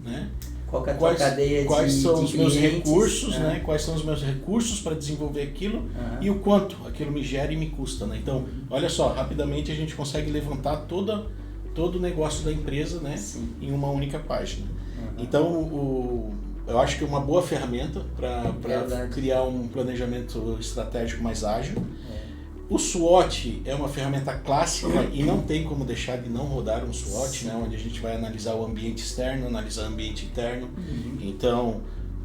né?
Qual que é a tua cadeia
quais
de
são os meus
clientes,
recursos, né? Quais são os meus recursos para desenvolver aquilo e o quanto aquilo me gera e me custa, né? Então, olha só, rapidamente a gente consegue levantar todo o negócio da empresa, né? Em uma única página. Então, eu acho que é uma boa ferramenta para criar um planejamento estratégico mais ágil. O SWOT é uma ferramenta clássica e não tem como deixar de não rodar um SWOT, né, onde a gente vai analisar o ambiente externo, analisar o ambiente interno. Então,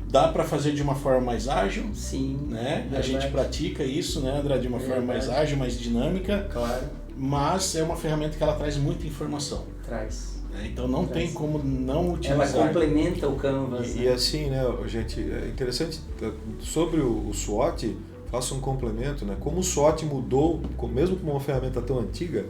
dá para fazer de uma forma mais ágil.
Sim,
né? A gente pratica isso, né, André, de uma forma mais ágil, mais dinâmica.
Claro.
Mas é uma ferramenta que ela traz muita informação.
Traz.
Então não tem como não utilizar.
Ela complementa o Canvas.
E assim, né, gente, é interessante, sobre o SWOT, faço um complemento, né? Como o SWOT mudou, mesmo com uma ferramenta tão antiga,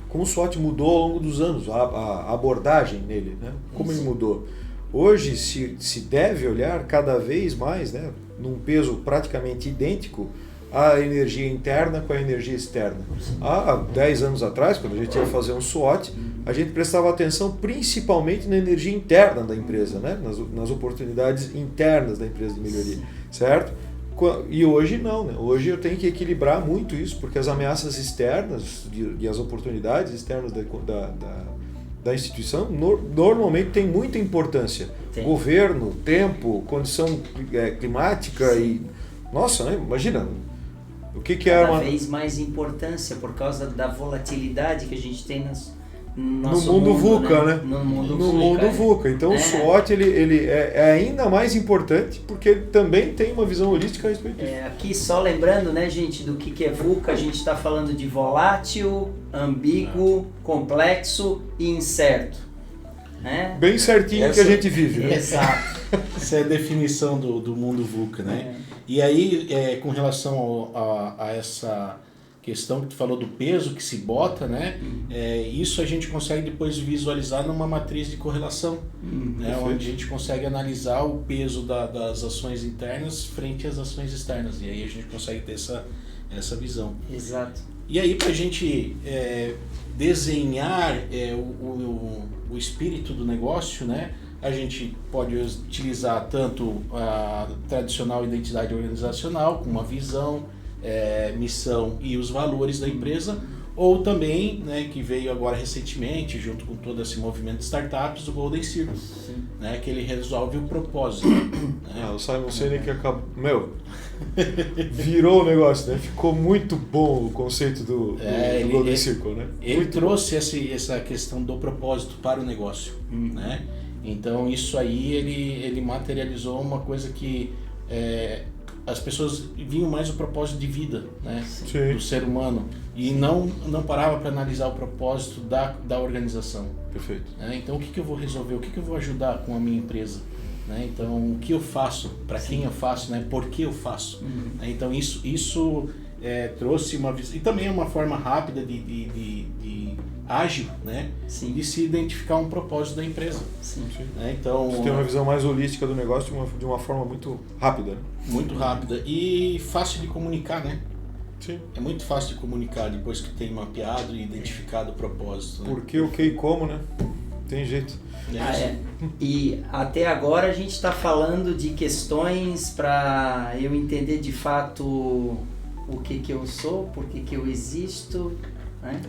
como o SWOT mudou ao longo dos anos, a abordagem nele, né? Como ele mudou. Hoje se deve olhar cada vez mais, né, num peso praticamente idêntico, a energia interna com a energia externa. Há 10 anos atrás, quando a gente ia fazer um SWOT, a gente prestava atenção principalmente na energia interna da empresa, né? nas oportunidades internas da empresa de melhoria, certo? E hoje não, né? Hoje eu tenho que equilibrar muito isso, porque as ameaças externas e as oportunidades externas da instituição normalmente têm muita importância.
Tem.
Governo, tempo, condição climática e... Nossa, né? Imagina... O que é
cada vez mais importância por causa da volatilidade que a gente tem no
mundo VUCA, né?
No mundo
VUCA. Então o SWOT ele é ainda mais importante porque ele também tem uma visão holística a respeito disso.
Aqui só lembrando, né, gente, do que é VUCA, a gente está falando de volátil, ambíguo, complexo e incerto. Né?
Bem certinho que a gente vive. Né?
Exato.
Essa é a definição do mundo VUCA, né? E aí, com relação a essa questão que tu falou do peso que se bota, né? Isso a gente consegue depois visualizar numa matriz de correlação, né? Onde a gente consegue analisar o peso das ações internas frente às ações externas. E aí a gente consegue ter essa visão.
Exato.
E aí, para a gente desenhar o espírito do negócio, né? A gente pode utilizar tanto a tradicional identidade organizacional, com uma visão, missão e os valores da empresa, ou também, né, que veio agora recentemente, junto com todo esse movimento de startups, o Golden Circle, né, que ele resolve o propósito. Né?
O Simon Sinek acabou... virou o negócio, né? Ficou muito bom o conceito do Golden Circle, né?
Ele trouxe essa questão do propósito para o negócio, né? Então isso aí ele materializou uma coisa que as pessoas viam mais o propósito de vida, né, do ser humano e não parava para analisar o propósito da organização.
Perfeito.
Então o que eu vou resolver, o que eu vou ajudar com a minha empresa, né? Então o que eu faço, para quem eu faço, né, por que eu faço. Então isso trouxe uma visão e também é uma forma rápida de ágil, né? De se identificar um propósito da empresa. Então,
você tem uma visão mais holística do negócio de uma forma muito rápida. Né?
Muito rápida e fácil de comunicar, né?
Sim.
É muito fácil de comunicar depois que tem mapeado e identificado o propósito. Né?
Por que, o que e como, né? Tem jeito.
E até agora a gente está falando de questões para eu entender de fato o que eu sou, por que eu existo, né?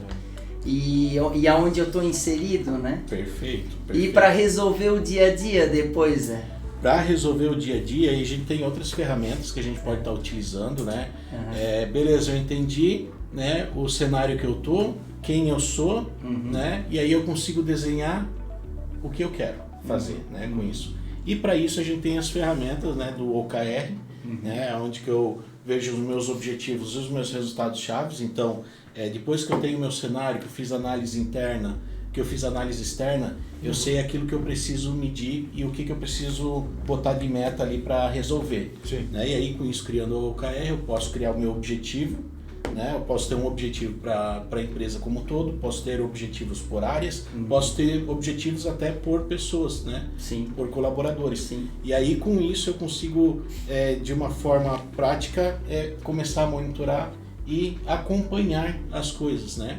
E aonde eu estou inserido, né?
Perfeito.
E para resolver o dia a dia depois,
Para resolver o dia a dia, a gente tem outras ferramentas que a gente pode estar utilizando, né? Beleza, eu entendi, né, o cenário que eu tô, quem eu sou, né? E aí eu consigo desenhar o que eu quero fazer, né, com isso. E para isso a gente tem as ferramentas, né, do OKR, né, onde que eu vejo os meus objetivos e os meus resultados chaves. Então, depois que eu tenho meu cenário, que eu fiz análise interna, que eu fiz análise externa, eu sei aquilo que eu preciso medir e o que eu preciso botar de meta ali para resolver. Né? E aí, com isso, criando o OKR, eu posso criar o meu objetivo, né? Eu posso ter um objetivo para a empresa como um todo, posso ter objetivos por áreas, posso ter objetivos até por pessoas, né?
Sim.
Por colaboradores.
Sim.
E aí, com isso, eu consigo, de uma forma prática, começar a monitorar e acompanhar as coisas, né?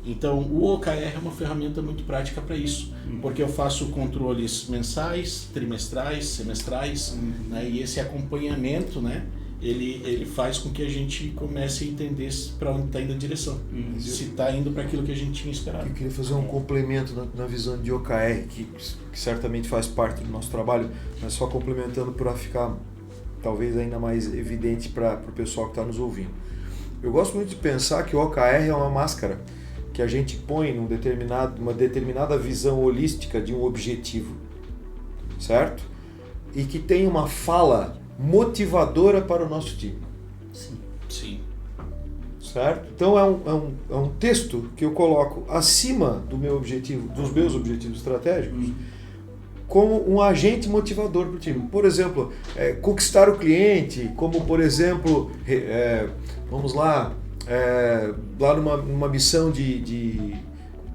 Então, o OKR é uma ferramenta muito prática para isso, porque eu faço controles mensais, trimestrais, semestrais, né? E esse acompanhamento, né? Ele faz com que a gente comece a entender para onde está indo a direção, se está indo para aquilo que a gente tinha esperado.
Eu queria fazer um complemento na visão de OKR, que certamente faz parte do nosso trabalho, mas só complementando para ficar talvez ainda mais evidente para o pessoal que está nos ouvindo. Eu gosto muito de pensar que o OKR é uma máscara que a gente põe uma determinada visão holística de um objetivo, certo? E que tem uma fala motivadora para o nosso time.
Sim.
Certo? Então é um texto que eu coloco acima do meu objetivo, dos meus objetivos estratégicos, como um agente motivador para o time. Por exemplo, conquistar o cliente, como por exemplo, vamos lá, lá numa missão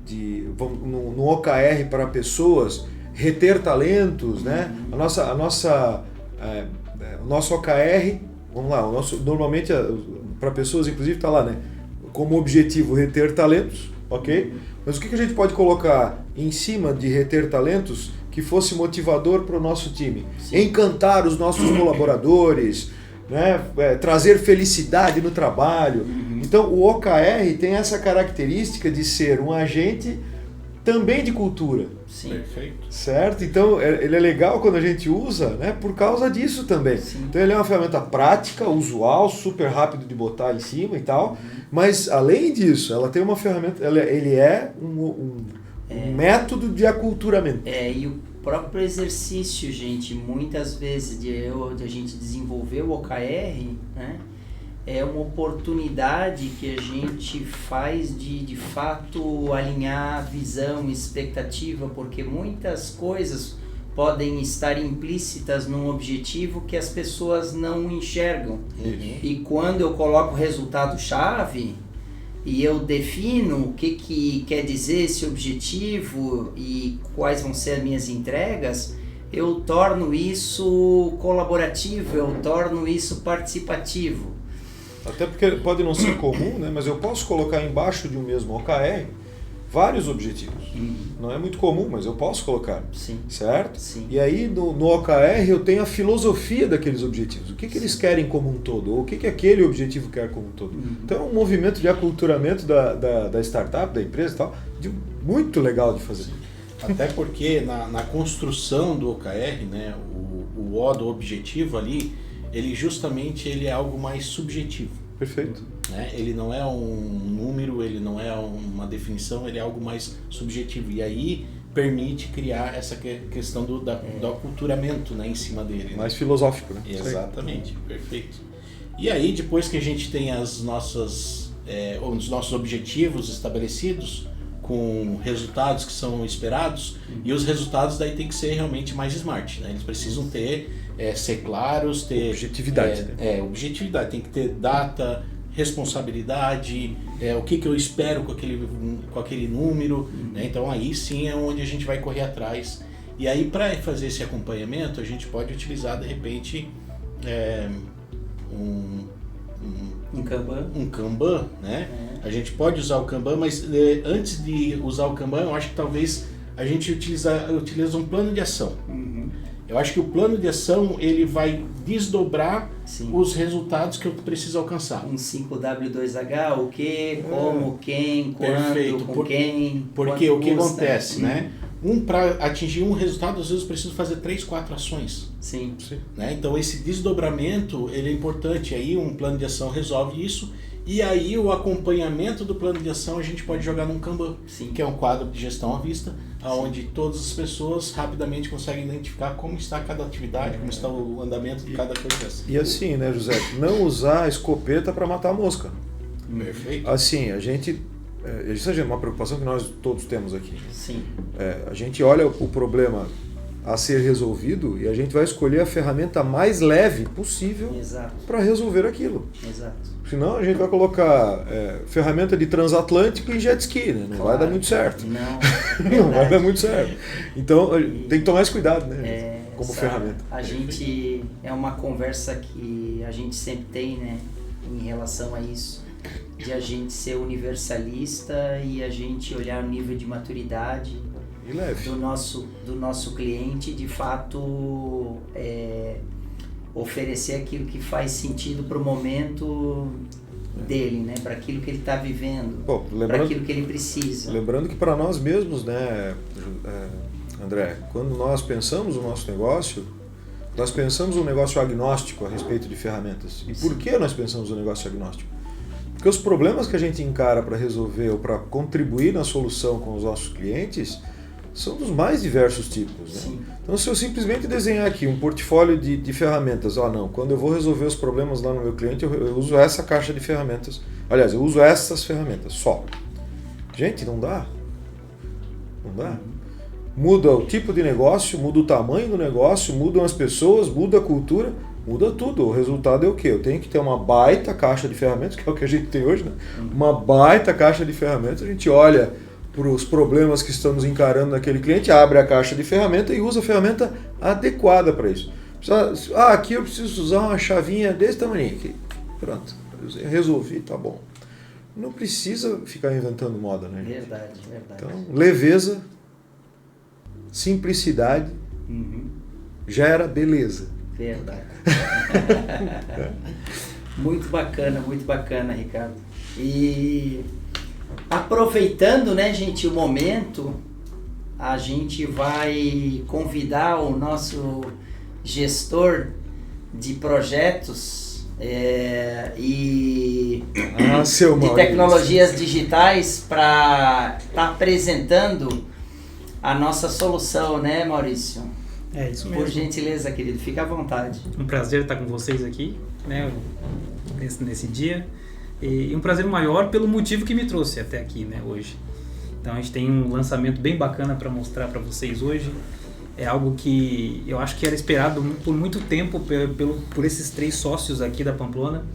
no OKR para pessoas, reter talentos, né? O nosso OKR, vamos lá, normalmente para pessoas inclusive está lá, né? Como objetivo reter talentos, ok? Mas o que a gente pode colocar em cima de reter talentos que fosse motivador para o nosso time? Sim. Encantar os nossos colaboradores, né? Trazer felicidade no trabalho. Então o OKR tem essa característica de ser um agente também de cultura.
Sim.
Perfeito.
Certo? Então ele é legal quando a gente usa, né? Por causa disso também.
Sim.
Então ele é uma ferramenta prática, usual, super rápido de botar em cima e tal, mas além disso, ela tem uma ferramenta, ele é um método de aculturamento.
E o próprio exercício, gente, muitas vezes de a gente desenvolver o OKR, né? É uma oportunidade que a gente faz de fato alinhar visão, expectativa, porque muitas coisas podem estar implícitas num objetivo que as pessoas não enxergam. E quando eu coloco o resultado-chave e eu defino o que quer dizer esse objetivo e quais vão ser as minhas entregas, eu torno isso colaborativo, eu torno isso participativo.
Até porque pode não ser comum, né? Mas eu posso colocar embaixo de um mesmo OKR vários objetivos. Não é muito comum, mas eu posso colocar.
Sim.
Certo?
Sim.
E aí no OKR eu tenho a filosofia daqueles objetivos. O que eles querem como um todo? Ou o que aquele objetivo quer como um todo? Então é um movimento de aculturamento da startup, da empresa e tal, muito legal de fazer.
Até porque na construção do OKR, né, o O do objetivo ali, ele é algo mais subjetivo.
Perfeito.
Né? Ele não é um número, ele não é uma definição, ele é algo mais subjetivo. E aí permite criar essa questão do aculturamento, né, em cima dele.
Mais filosófico, né?
Exatamente, perfeito. E aí, depois que a gente tem os nossos objetivos estabelecidos, com resultados que são esperados, e os resultados daí tem que ser realmente mais smart, né? Eles precisam ser claros, ter
objetividade.
Objetividade, tem que ter data, responsabilidade, o que eu espero com aquele número, né? Então aí sim é onde a gente vai correr atrás. E aí, para fazer esse acompanhamento, a gente pode utilizar de repente
Um Kanban.
Um Kanban, né? A gente pode usar o Kanban, mas antes de usar o Kanban, eu acho que talvez a gente utiliza um plano de ação. Eu acho que o plano de ação ele vai desdobrar os resultados que eu preciso alcançar.
Um 5W2H, o que, como, quem, quando,
Perfeito.
com quem.
Porque o que acontece, né? Para atingir um resultado, às vezes eu preciso fazer 3, 4 ações.
Sim.
Né? Então esse desdobramento ele é importante. Aí um plano de ação resolve isso. E aí o acompanhamento do plano de ação a gente pode jogar num Kanban, que é um quadro de gestão à vista, onde todas as pessoas rapidamente conseguem identificar como está cada atividade, como está o andamento de cada coisa.
E assim, né, José? Não usar a escopeta para matar a mosca.
Perfeito.
Assim, isso é uma preocupação que nós todos temos aqui.
Sim.
A gente olha o problema a ser resolvido e a gente vai escolher a ferramenta mais leve possível para resolver aquilo.
Exato.
Senão a gente vai colocar ferramenta de transatlântico e jet ski, né? Não vai dar muito certo. Não vai dar muito certo. Então tem que tomar esse cuidado, né? Como ferramenta.
A gente é uma conversa que a gente sempre tem, né? Em relação a isso, de a gente ser universalista e a gente olhar o nível de maturidade do nosso cliente, de fato oferecer aquilo que faz sentido para o momento dele, né? Para aquilo que ele está vivendo, para aquilo que ele precisa.
Lembrando que para nós mesmos, né, André, quando nós pensamos o nosso negócio, nós pensamos um negócio agnóstico a respeito de ferramentas. E por que nós pensamos um negócio agnóstico? Porque os problemas que a gente encara para resolver ou para contribuir na solução com os nossos clientes são dos mais diversos tipos. Né? Então, se eu simplesmente desenhar aqui um portfólio de ferramentas, quando eu vou resolver os problemas lá no meu cliente, eu uso essa caixa de ferramentas. Aliás, eu uso essas ferramentas só. Gente, não dá. Não dá. Muda o tipo de negócio, muda o tamanho do negócio, mudam as pessoas, muda a cultura, muda tudo. O resultado é o quê? Eu tenho que ter uma baita caixa de ferramentas, que é o que a gente tem hoje, né? Uma baita caixa de ferramentas, a gente olha para os problemas que estamos encarando naquele cliente, abre a caixa de ferramenta e usa a ferramenta adequada para isso. Aqui eu preciso usar uma chavinha desse tamanho aqui. Pronto, resolvi, tá bom. Não precisa ficar inventando moda, né?
Verdade.
Então, leveza, simplicidade, gera beleza.
Verdade. Muito bacana, Ricardo. E aproveitando, né, gente, o momento, a gente vai convidar o nosso gestor de projetos e de tecnologias digitais para estar apresentando a nossa solução, né, Maurício?
É isso mesmo.
Por gentileza, querido, fica à vontade.
Um prazer estar com vocês aqui, né, nesse dia. E um prazer maior pelo motivo que me trouxe até aqui, né, hoje. Então a gente tem um lançamento bem bacana para mostrar para vocês hoje. É algo que eu acho que era esperado por muito tempo por esses 3 sócios aqui da Pamplona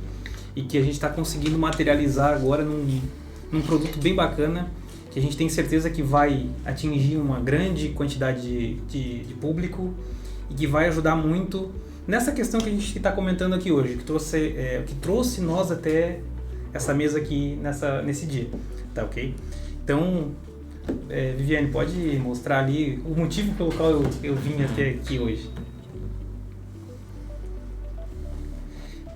e que a gente está conseguindo materializar agora num produto bem bacana, que a gente tem certeza que vai atingir uma grande quantidade de público e que vai ajudar muito nessa questão que a gente está comentando aqui hoje, que trouxe nós até essa mesa aqui nesse dia, tá ok? Então, Viviane, pode mostrar ali o motivo pelo qual eu vim até aqui hoje.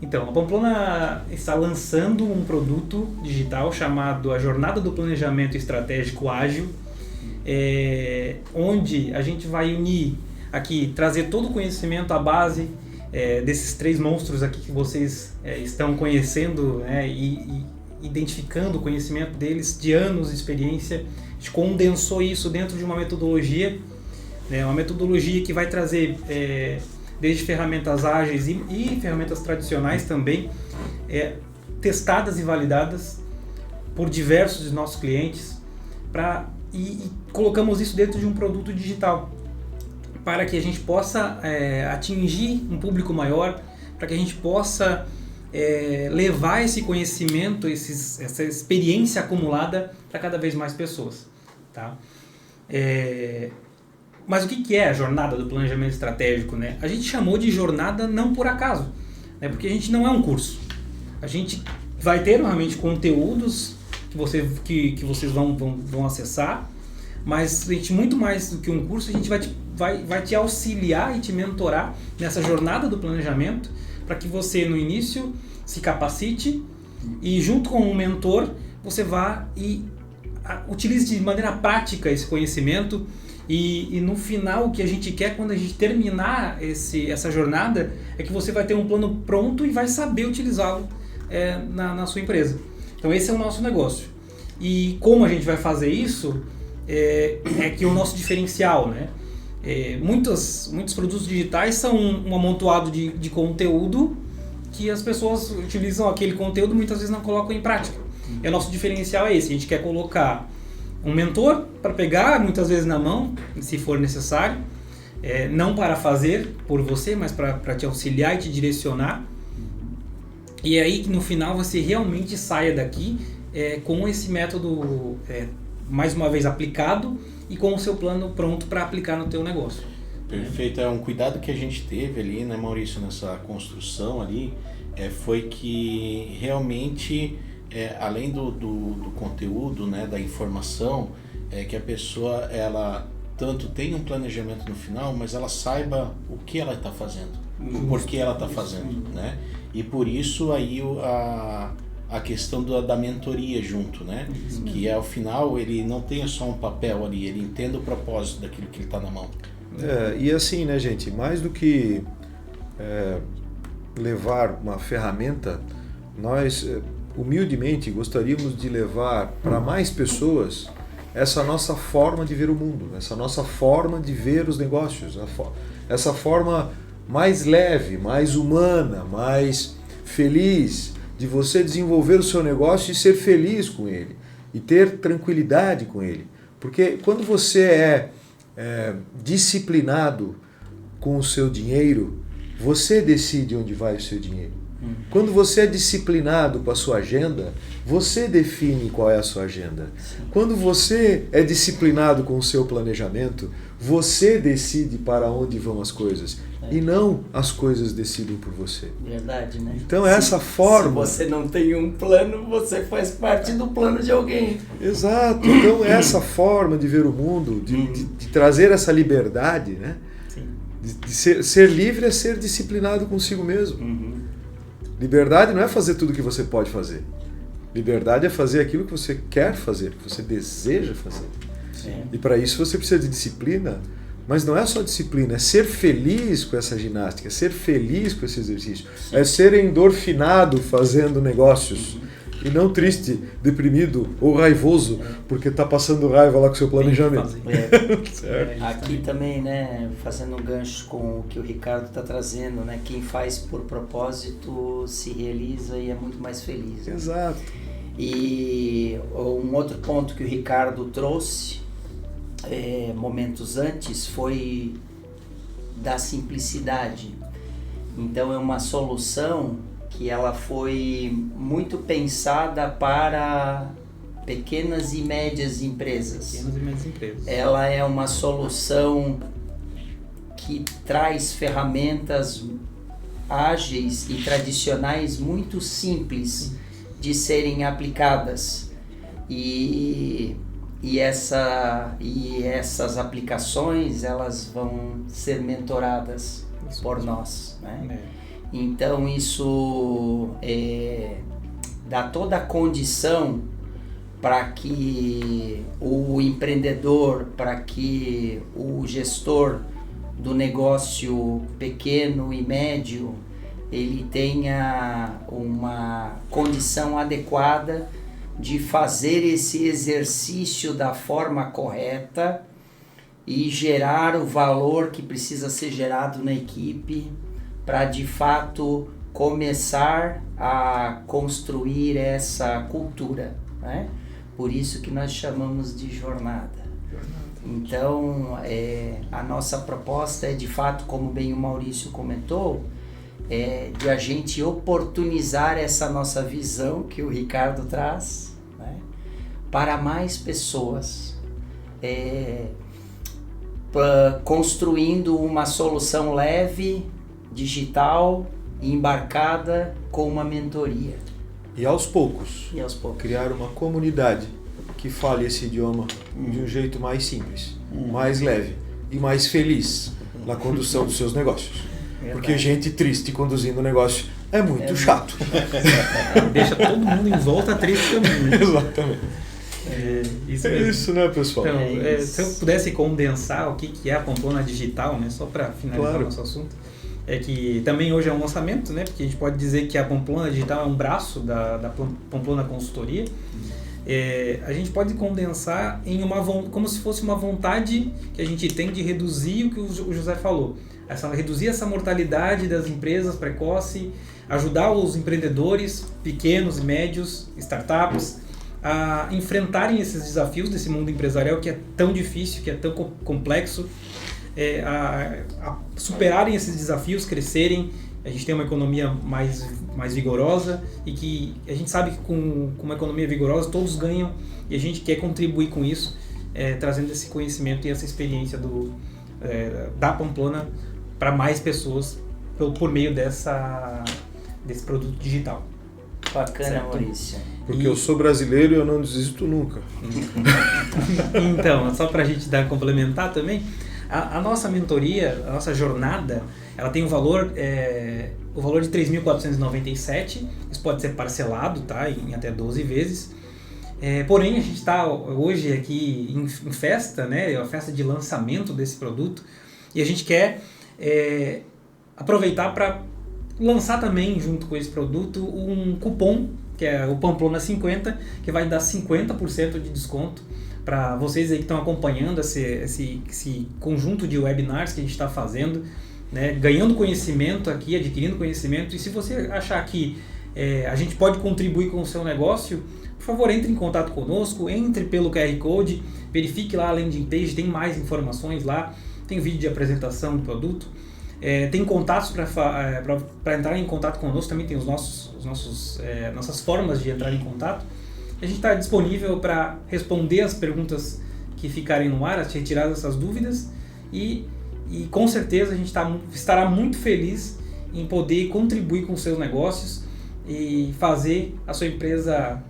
Então, a Pamplona está lançando um produto digital chamado a Jornada do Planejamento Estratégico Ágil, onde a gente vai unir aqui, trazer todo o conhecimento, a base desses 3 monstros aqui que vocês estão conhecendo, né, e identificando o conhecimento deles de anos de experiência. A gente condensou isso dentro de uma metodologia, né, uma metodologia que vai trazer desde ferramentas ágeis e ferramentas tradicionais também, testadas e validadas por diversos de nossos clientes, e colocamos isso dentro de um produto digital, para que a gente possa atingir um público maior, para que a gente possa levar esse conhecimento, essa experiência acumulada para cada vez mais pessoas. Tá? Mas o que é a jornada do planejamento estratégico, né? A gente chamou de jornada não por acaso, né? Porque a gente não é um curso. A gente vai ter realmente conteúdos que vocês vão acessar, mas a gente, muito mais do que um curso, a gente vai te auxiliar e te mentorar nessa jornada do planejamento, para que você no início se capacite e junto com um mentor você vá e utilize de maneira prática esse conhecimento e no final o que a gente quer quando a gente terminar essa jornada é que você vai ter um plano pronto e vai saber utilizá-lo na sua empresa. Então esse é o nosso negócio. E como a gente vai fazer isso é que o nosso diferencial, né? Muitos produtos digitais são um amontoado de conteúdo que as pessoas utilizam aquele conteúdo, muitas vezes não colocam em prática. E o nosso diferencial é esse, a gente quer colocar um mentor para pegar, muitas vezes na mão, se for necessário, não para fazer por você, mas para te auxiliar e te direcionar. E é aí que no final você realmente saia daqui com esse método mais uma vez aplicado e com o seu plano pronto para aplicar no teu negócio.
Perfeito, um cuidado que a gente teve ali, né, Maurício, nessa construção ali, foi que realmente, além do conteúdo, né, da informação, que a pessoa, ela tanto tem um planejamento no final, mas ela saiba o que ela está fazendo, o porquê ela está fazendo, né? E por isso aí a questão da mentoria junto, né? Que ao final ele não tenha só um papel ali, ele entenda o propósito daquilo que ele está na mão.
E assim, né, gente, mais do que levar uma ferramenta, nós humildemente gostaríamos de levar para mais pessoas essa nossa forma de ver o mundo, essa nossa forma de ver os negócios, essa forma mais leve, mais humana, mais feliz de você desenvolver o seu negócio e ser feliz com ele e ter tranquilidade com ele. Porque quando você é disciplinado com o seu dinheiro, você decide onde vai o seu dinheiro. Quando você é disciplinado com a sua agenda, você define qual é a sua agenda. Quando você é disciplinado com o seu planejamento, você decide para onde vão as coisas. E não as coisas decidem por você.
Verdade, né?
Então essa forma...
Se você não tem um plano, você faz parte do plano de alguém.
Exato. Então essa forma de ver o mundo, de trazer essa liberdade, né? De ser livre é ser disciplinado consigo mesmo. Liberdade não é fazer tudo o que você pode fazer. Liberdade é fazer aquilo que você quer fazer, que você deseja fazer.
Sim.
E para isso você precisa de disciplina, mas não é só disciplina, é ser feliz com essa ginástica, é ser feliz com esse exercício. Sim. É ser endorfinado fazendo negócios. E não triste, deprimido ou raivoso, porque está passando raiva lá com o seu planejamento.
Aqui também, né, fazendo um gancho com o que o Ricardo está trazendo, né, quem faz por propósito se realiza e é muito mais feliz. Né?
Exato.
E um outro ponto que o Ricardo trouxe momentos antes foi da simplicidade. Então é uma solução que ela foi muito pensada para pequenas e médias empresas. Ela é uma solução que traz ferramentas ágeis e tradicionais muito simples de serem aplicadas. E essas aplicações, elas vão ser mentoradas por nós, né? Então isso dá toda a condição para que o empreendedor, para que o gestor do negócio pequeno e médio, ele tenha uma condição adequada de fazer esse exercício da forma correta e gerar o valor que precisa ser gerado na equipe, para de fato começar a construir essa cultura, né? Por isso que nós chamamos de jornada. Então, a nossa proposta é de fato, como bem o Maurício comentou, de a gente oportunizar essa nossa visão que o Ricardo traz, né, para mais pessoas, construindo uma solução leve, digital, embarcada com uma mentoria.
E aos poucos, criar uma comunidade que fale esse idioma de um jeito mais simples, mais leve e mais feliz na condução dos seus negócios. Porque gente triste conduzindo o negócio é muito chato.
Deixa todo mundo em volta triste também. Né?
Exatamente. Isso, né, pessoal?
Então, se eu pudesse condensar o que é a Pamplona Digital, né, só para finalizar o nosso assunto, é que também hoje é um lançamento, né, porque a gente pode dizer que a Pamplona Digital é um braço da Pamplona Consultoria. A gente pode condensar em como se fosse uma vontade que a gente tem de reduzir o que o José falou. Reduzir essa mortalidade das empresas precoce, ajudar os empreendedores pequenos e médios, startups, a enfrentarem esses desafios desse mundo empresarial que é tão difícil, que é tão complexo, a superarem esses desafios, crescerem. A gente tem uma economia mais vigorosa e que a gente sabe que com uma economia vigorosa todos ganham e a gente quer contribuir com isso, trazendo esse conhecimento e essa experiência da Pamplona para mais pessoas por meio desse produto digital.
Bacana, certo? Maurício.
Porque eu sou brasileiro e eu não desisto nunca.
Então, só para a gente complementar também, a nossa mentoria, a nossa jornada, ela tem o valor de R$ 3.497, isso pode ser parcelado, tá, em até 12 vezes. Porém, a gente está hoje aqui em festa, né, a festa de lançamento desse produto, e a gente quer aproveitar para lançar também, junto com esse produto, um cupom, que é o Pamplona 50, que vai dar 50% de desconto para vocês aí que estão acompanhando esse conjunto de webinars que a gente está fazendo, né, ganhando conhecimento aqui, adquirindo conhecimento. E se você achar que a gente pode contribuir com o seu negócio, por favor, entre em contato conosco, entre pelo QR Code, verifique lá a landing page, tem mais informações lá, tem vídeo de apresentação do produto, tem contatos para entrar em contato conosco, também tem nossas formas de entrar em contato. A gente está disponível para responder as perguntas que ficarem no ar, retirar essas dúvidas e com certeza a gente estará muito feliz em poder contribuir com os seus negócios e fazer a sua empresa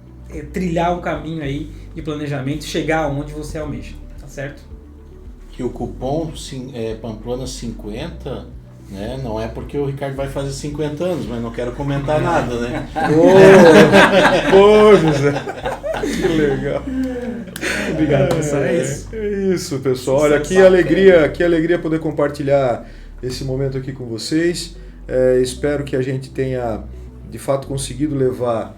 trilhar um caminho aí de planejamento e chegar onde você almeja, tá certo?
E o cupom Pamplona 50, né, não é porque o Ricardo vai fazer 50 anos, mas não quero comentar nada, né?
José! Que legal!
Obrigado, pessoal. É isso.
É isso, pessoal. Olha, que alegria poder compartilhar esse momento aqui com vocês. Espero que a gente tenha, de fato, conseguido levar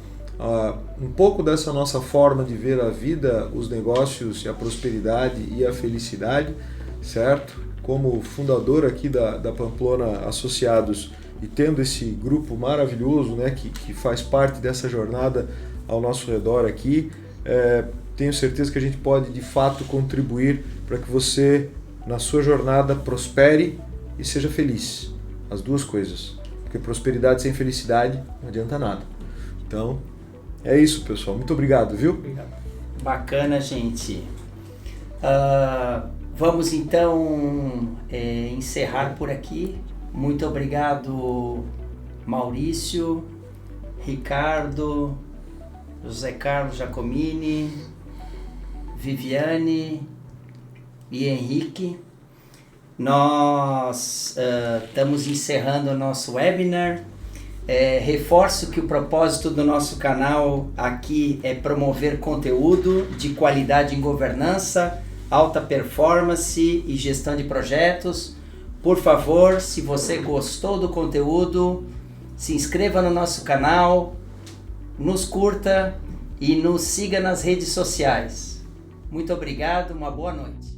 um pouco dessa nossa forma de ver a vida, os negócios, a prosperidade e a felicidade, certo? Como fundador aqui da Pamplona Associados e tendo esse grupo maravilhoso, né, que faz parte dessa jornada ao nosso redor aqui, tenho certeza que a gente pode de fato contribuir para que você, na sua jornada, prospere e seja feliz. As duas coisas. Porque prosperidade sem felicidade não adianta nada. Então, é isso, pessoal. Muito obrigado, viu?
Obrigado. Bacana, gente. Vamos então encerrar por aqui. Muito obrigado, Maurício, Ricardo, José Carlos Giacomini, Viviane e Henrique. Nós estamos encerrando o nosso webinar. Reforço que o propósito do nosso canal aqui é promover conteúdo de qualidade em governança, alta performance e gestão de projetos. Por favor, se você gostou do conteúdo, se inscreva no nosso canal, nos curta e nos siga nas redes sociais. Muito obrigado, uma boa noite.